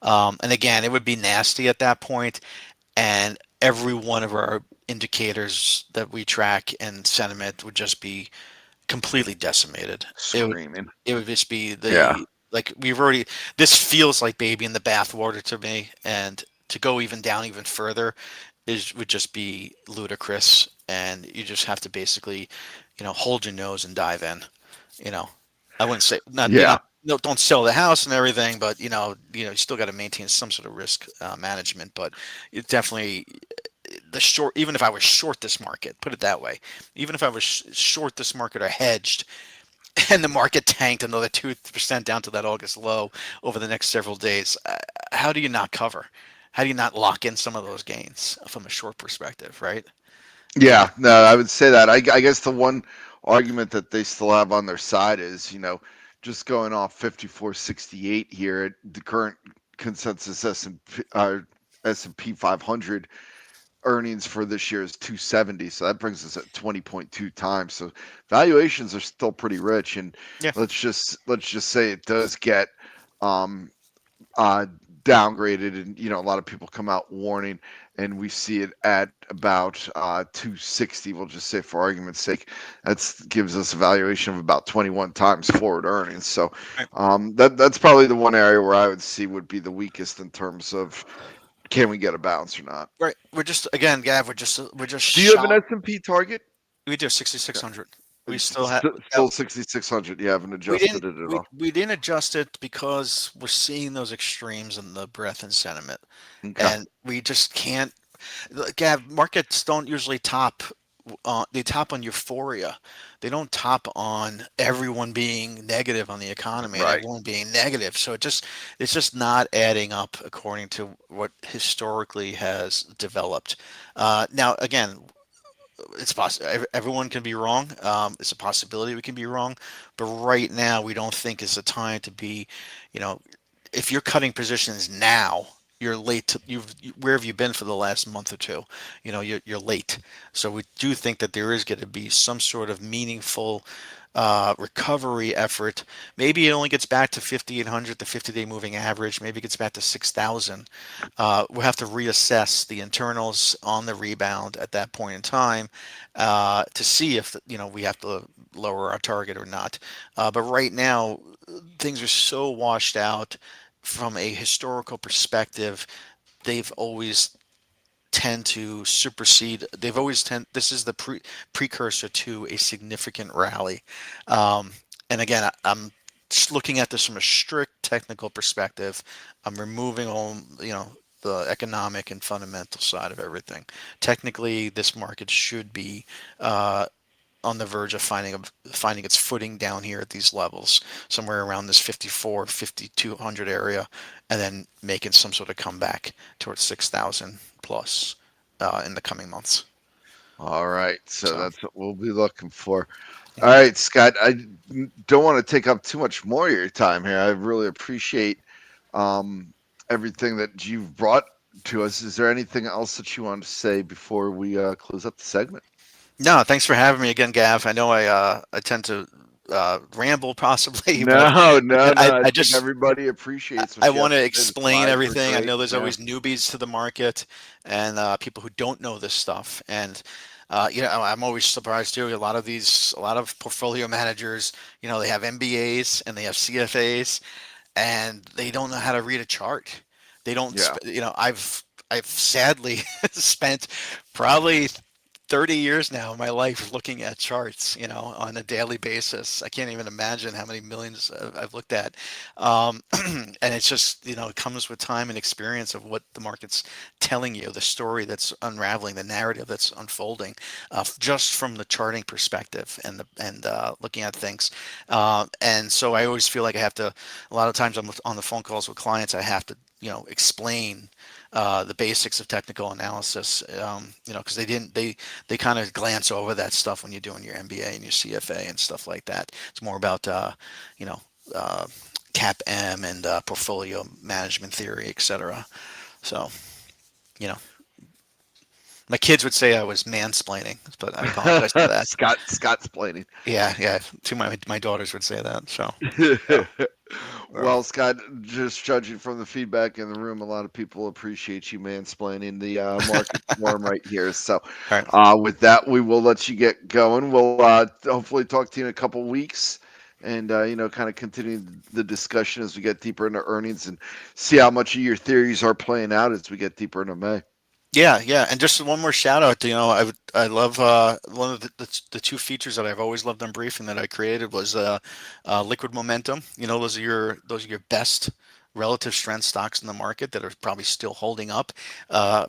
And again, it would be nasty at that point, and every one of our indicators that we track and sentiment would just be completely decimated. It would Screaming. it would just be Yeah. like we've already, this feels like baby in the bathwater to me, and to go even down even further is would just be ludicrous, and you just have to basically, hold your nose and dive in. You know, I wouldn't say not you're Yeah. not no, don't sell the house and everything, but you still got to maintain some sort of risk management. But it definitely, the short, even if I was short this market, put it that way, even if I was short this market or hedged, and the market tanked another 2% down to that August low over the next several days, how do you not cover? How do you not lock in some of those gains from a short perspective, right? You Yeah, know, no, I would say that. I guess the one argument that they still have on their side is, just going off 5468 here at the current consensus S&P 500 earnings for this year is 270, so that brings us at 20.2 times. So valuations are still pretty rich, and yeah, let's just say it does get um, uh, downgraded, and a lot of people come out warning, and we see it at about 260. We'll just say, for argument's sake, that gives us a valuation of about 21 times forward earnings. So right, that's probably the one area where I would see would be the weakest in terms of can we get a bounce or not. right. We're just, again, Gav, we're just Do you have an shot. S&P target? We do Yeah. 6,600. We It's still have. still 6,600. You haven't We adjusted didn't it at we, all. we didn't adjust it because we're seeing those extremes in the breadth and sentiment, Okay. and we just can't. Gav, markets don't usually top. They top on euphoria. They don't top on everyone being negative on the economy and Right. everyone being negative. So it's just not adding up according to what historically has developed. Now, again, it's possible everyone can be wrong. It's a possibility we can be wrong, but right now we don't think is the time to be. You know, if you're cutting positions now, you're late. Where have you been for the last month or two? You're late. So we do think that there is going to be some sort of meaningful recovery effort. Maybe it only gets back to 5,800, the 50-day moving average. Maybe it gets back to 6,000. We'll have to reassess the internals on the rebound at that point in time to see if we have to lower our target or not. But right now, things are so washed out from a historical perspective. They've always tend to supersede. They've always tend. This is the precursor to a significant rally. Um, and again, I'm just looking at this from a strict technical perspective. I'm removing all the economic and fundamental side of everything. Technically, this market should be uh, on the verge of finding its footing down here at these levels, somewhere around this 54, 5,200 area, and then making some sort of comeback towards 6,000 plus in the coming months. All right. So So that's what we'll be looking for. All yeah. right, Scott. I don't want to take up too much more of your time here. I really appreciate um, everything that you've brought to us. Is there anything else that you want to say before we close up the segment? No, thanks for having me again, Gav. I know I tend to ramble possibly, but No, no, again, no. I I think just everybody appreciates I what you have want to to say. The explain slides were everything. I great. know there's Yeah. always newbies to the market and people who don't know this stuff. And I'm always surprised too. A lot of portfolio managers, they have MBAs and they have CFAs, and they don't know how to read a chart. They don't, Yeah. I've sadly spent probably 30 years now of my life looking at charts, on a daily basis. I can't even imagine how many millions I've looked at. And it's just, it comes with time and experience of what the market's telling you, the story that's unraveling, the narrative that's unfolding, just from the charting perspective and looking at things. And so I always feel like I have to, a lot of times I'm on the phone calls with clients, I have to, explain the basics of technical analysis, because they kind of glance over that stuff when you're doing your MBA and your CFA and stuff like that. It's more about, you know, uh, CAP-M and portfolio management theory, etc. So, you know, my kids would say I was mansplaining, but I apologize for that. Scott's planning. Yeah, yeah. To my daughters would say that. So, Well, Scott, just judging from the feedback in the room, a lot of people appreciate you mansplaining the market form right here. So, all right. with that, we will let you get going. We'll hopefully talk to you in a couple weeks, and kind of continue the discussion as we get deeper into earnings and see how much of your theories are playing out as we get deeper into May. Yeah, yeah, and just one more shout out. I love one of the two features that I've always loved on briefing that I created was liquid momentum. Those are your best relative strength stocks in the market that are probably still holding up,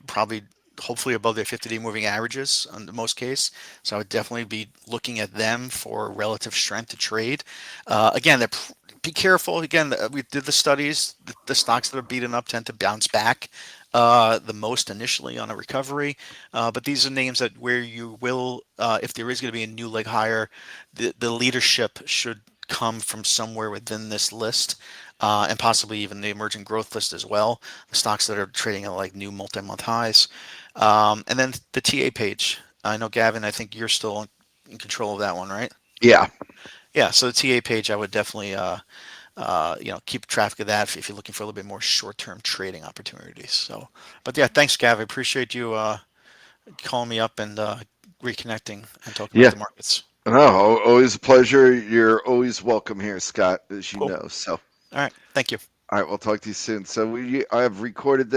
probably hopefully above their 50-day moving averages in the most case. So I would definitely be looking at them for relative strength to trade. Again, be careful. Again, we did the studies. The stocks that are beaten up tend to bounce back the most initially on a recovery. But these are names that where you will, if there is going to be a new leg higher, the leadership should come from somewhere within this list. And possibly even the emerging growth list as well, the stocks that are trading at like new multi-month highs. And then the TA page. I know, Gavin, I think you're still in control of that one, right? Yeah. Yeah, so the TA page, I would definitely keep track of that if you're looking for a little bit more short-term trading opportunities. So, but yeah, thanks, Gav. I appreciate you calling me up and reconnecting and talking about Yeah. the markets. No, always a pleasure. You're always welcome here, Scott, as you Cool. know. So, All right. Thank you. all right, we'll talk to you soon. So I have recorded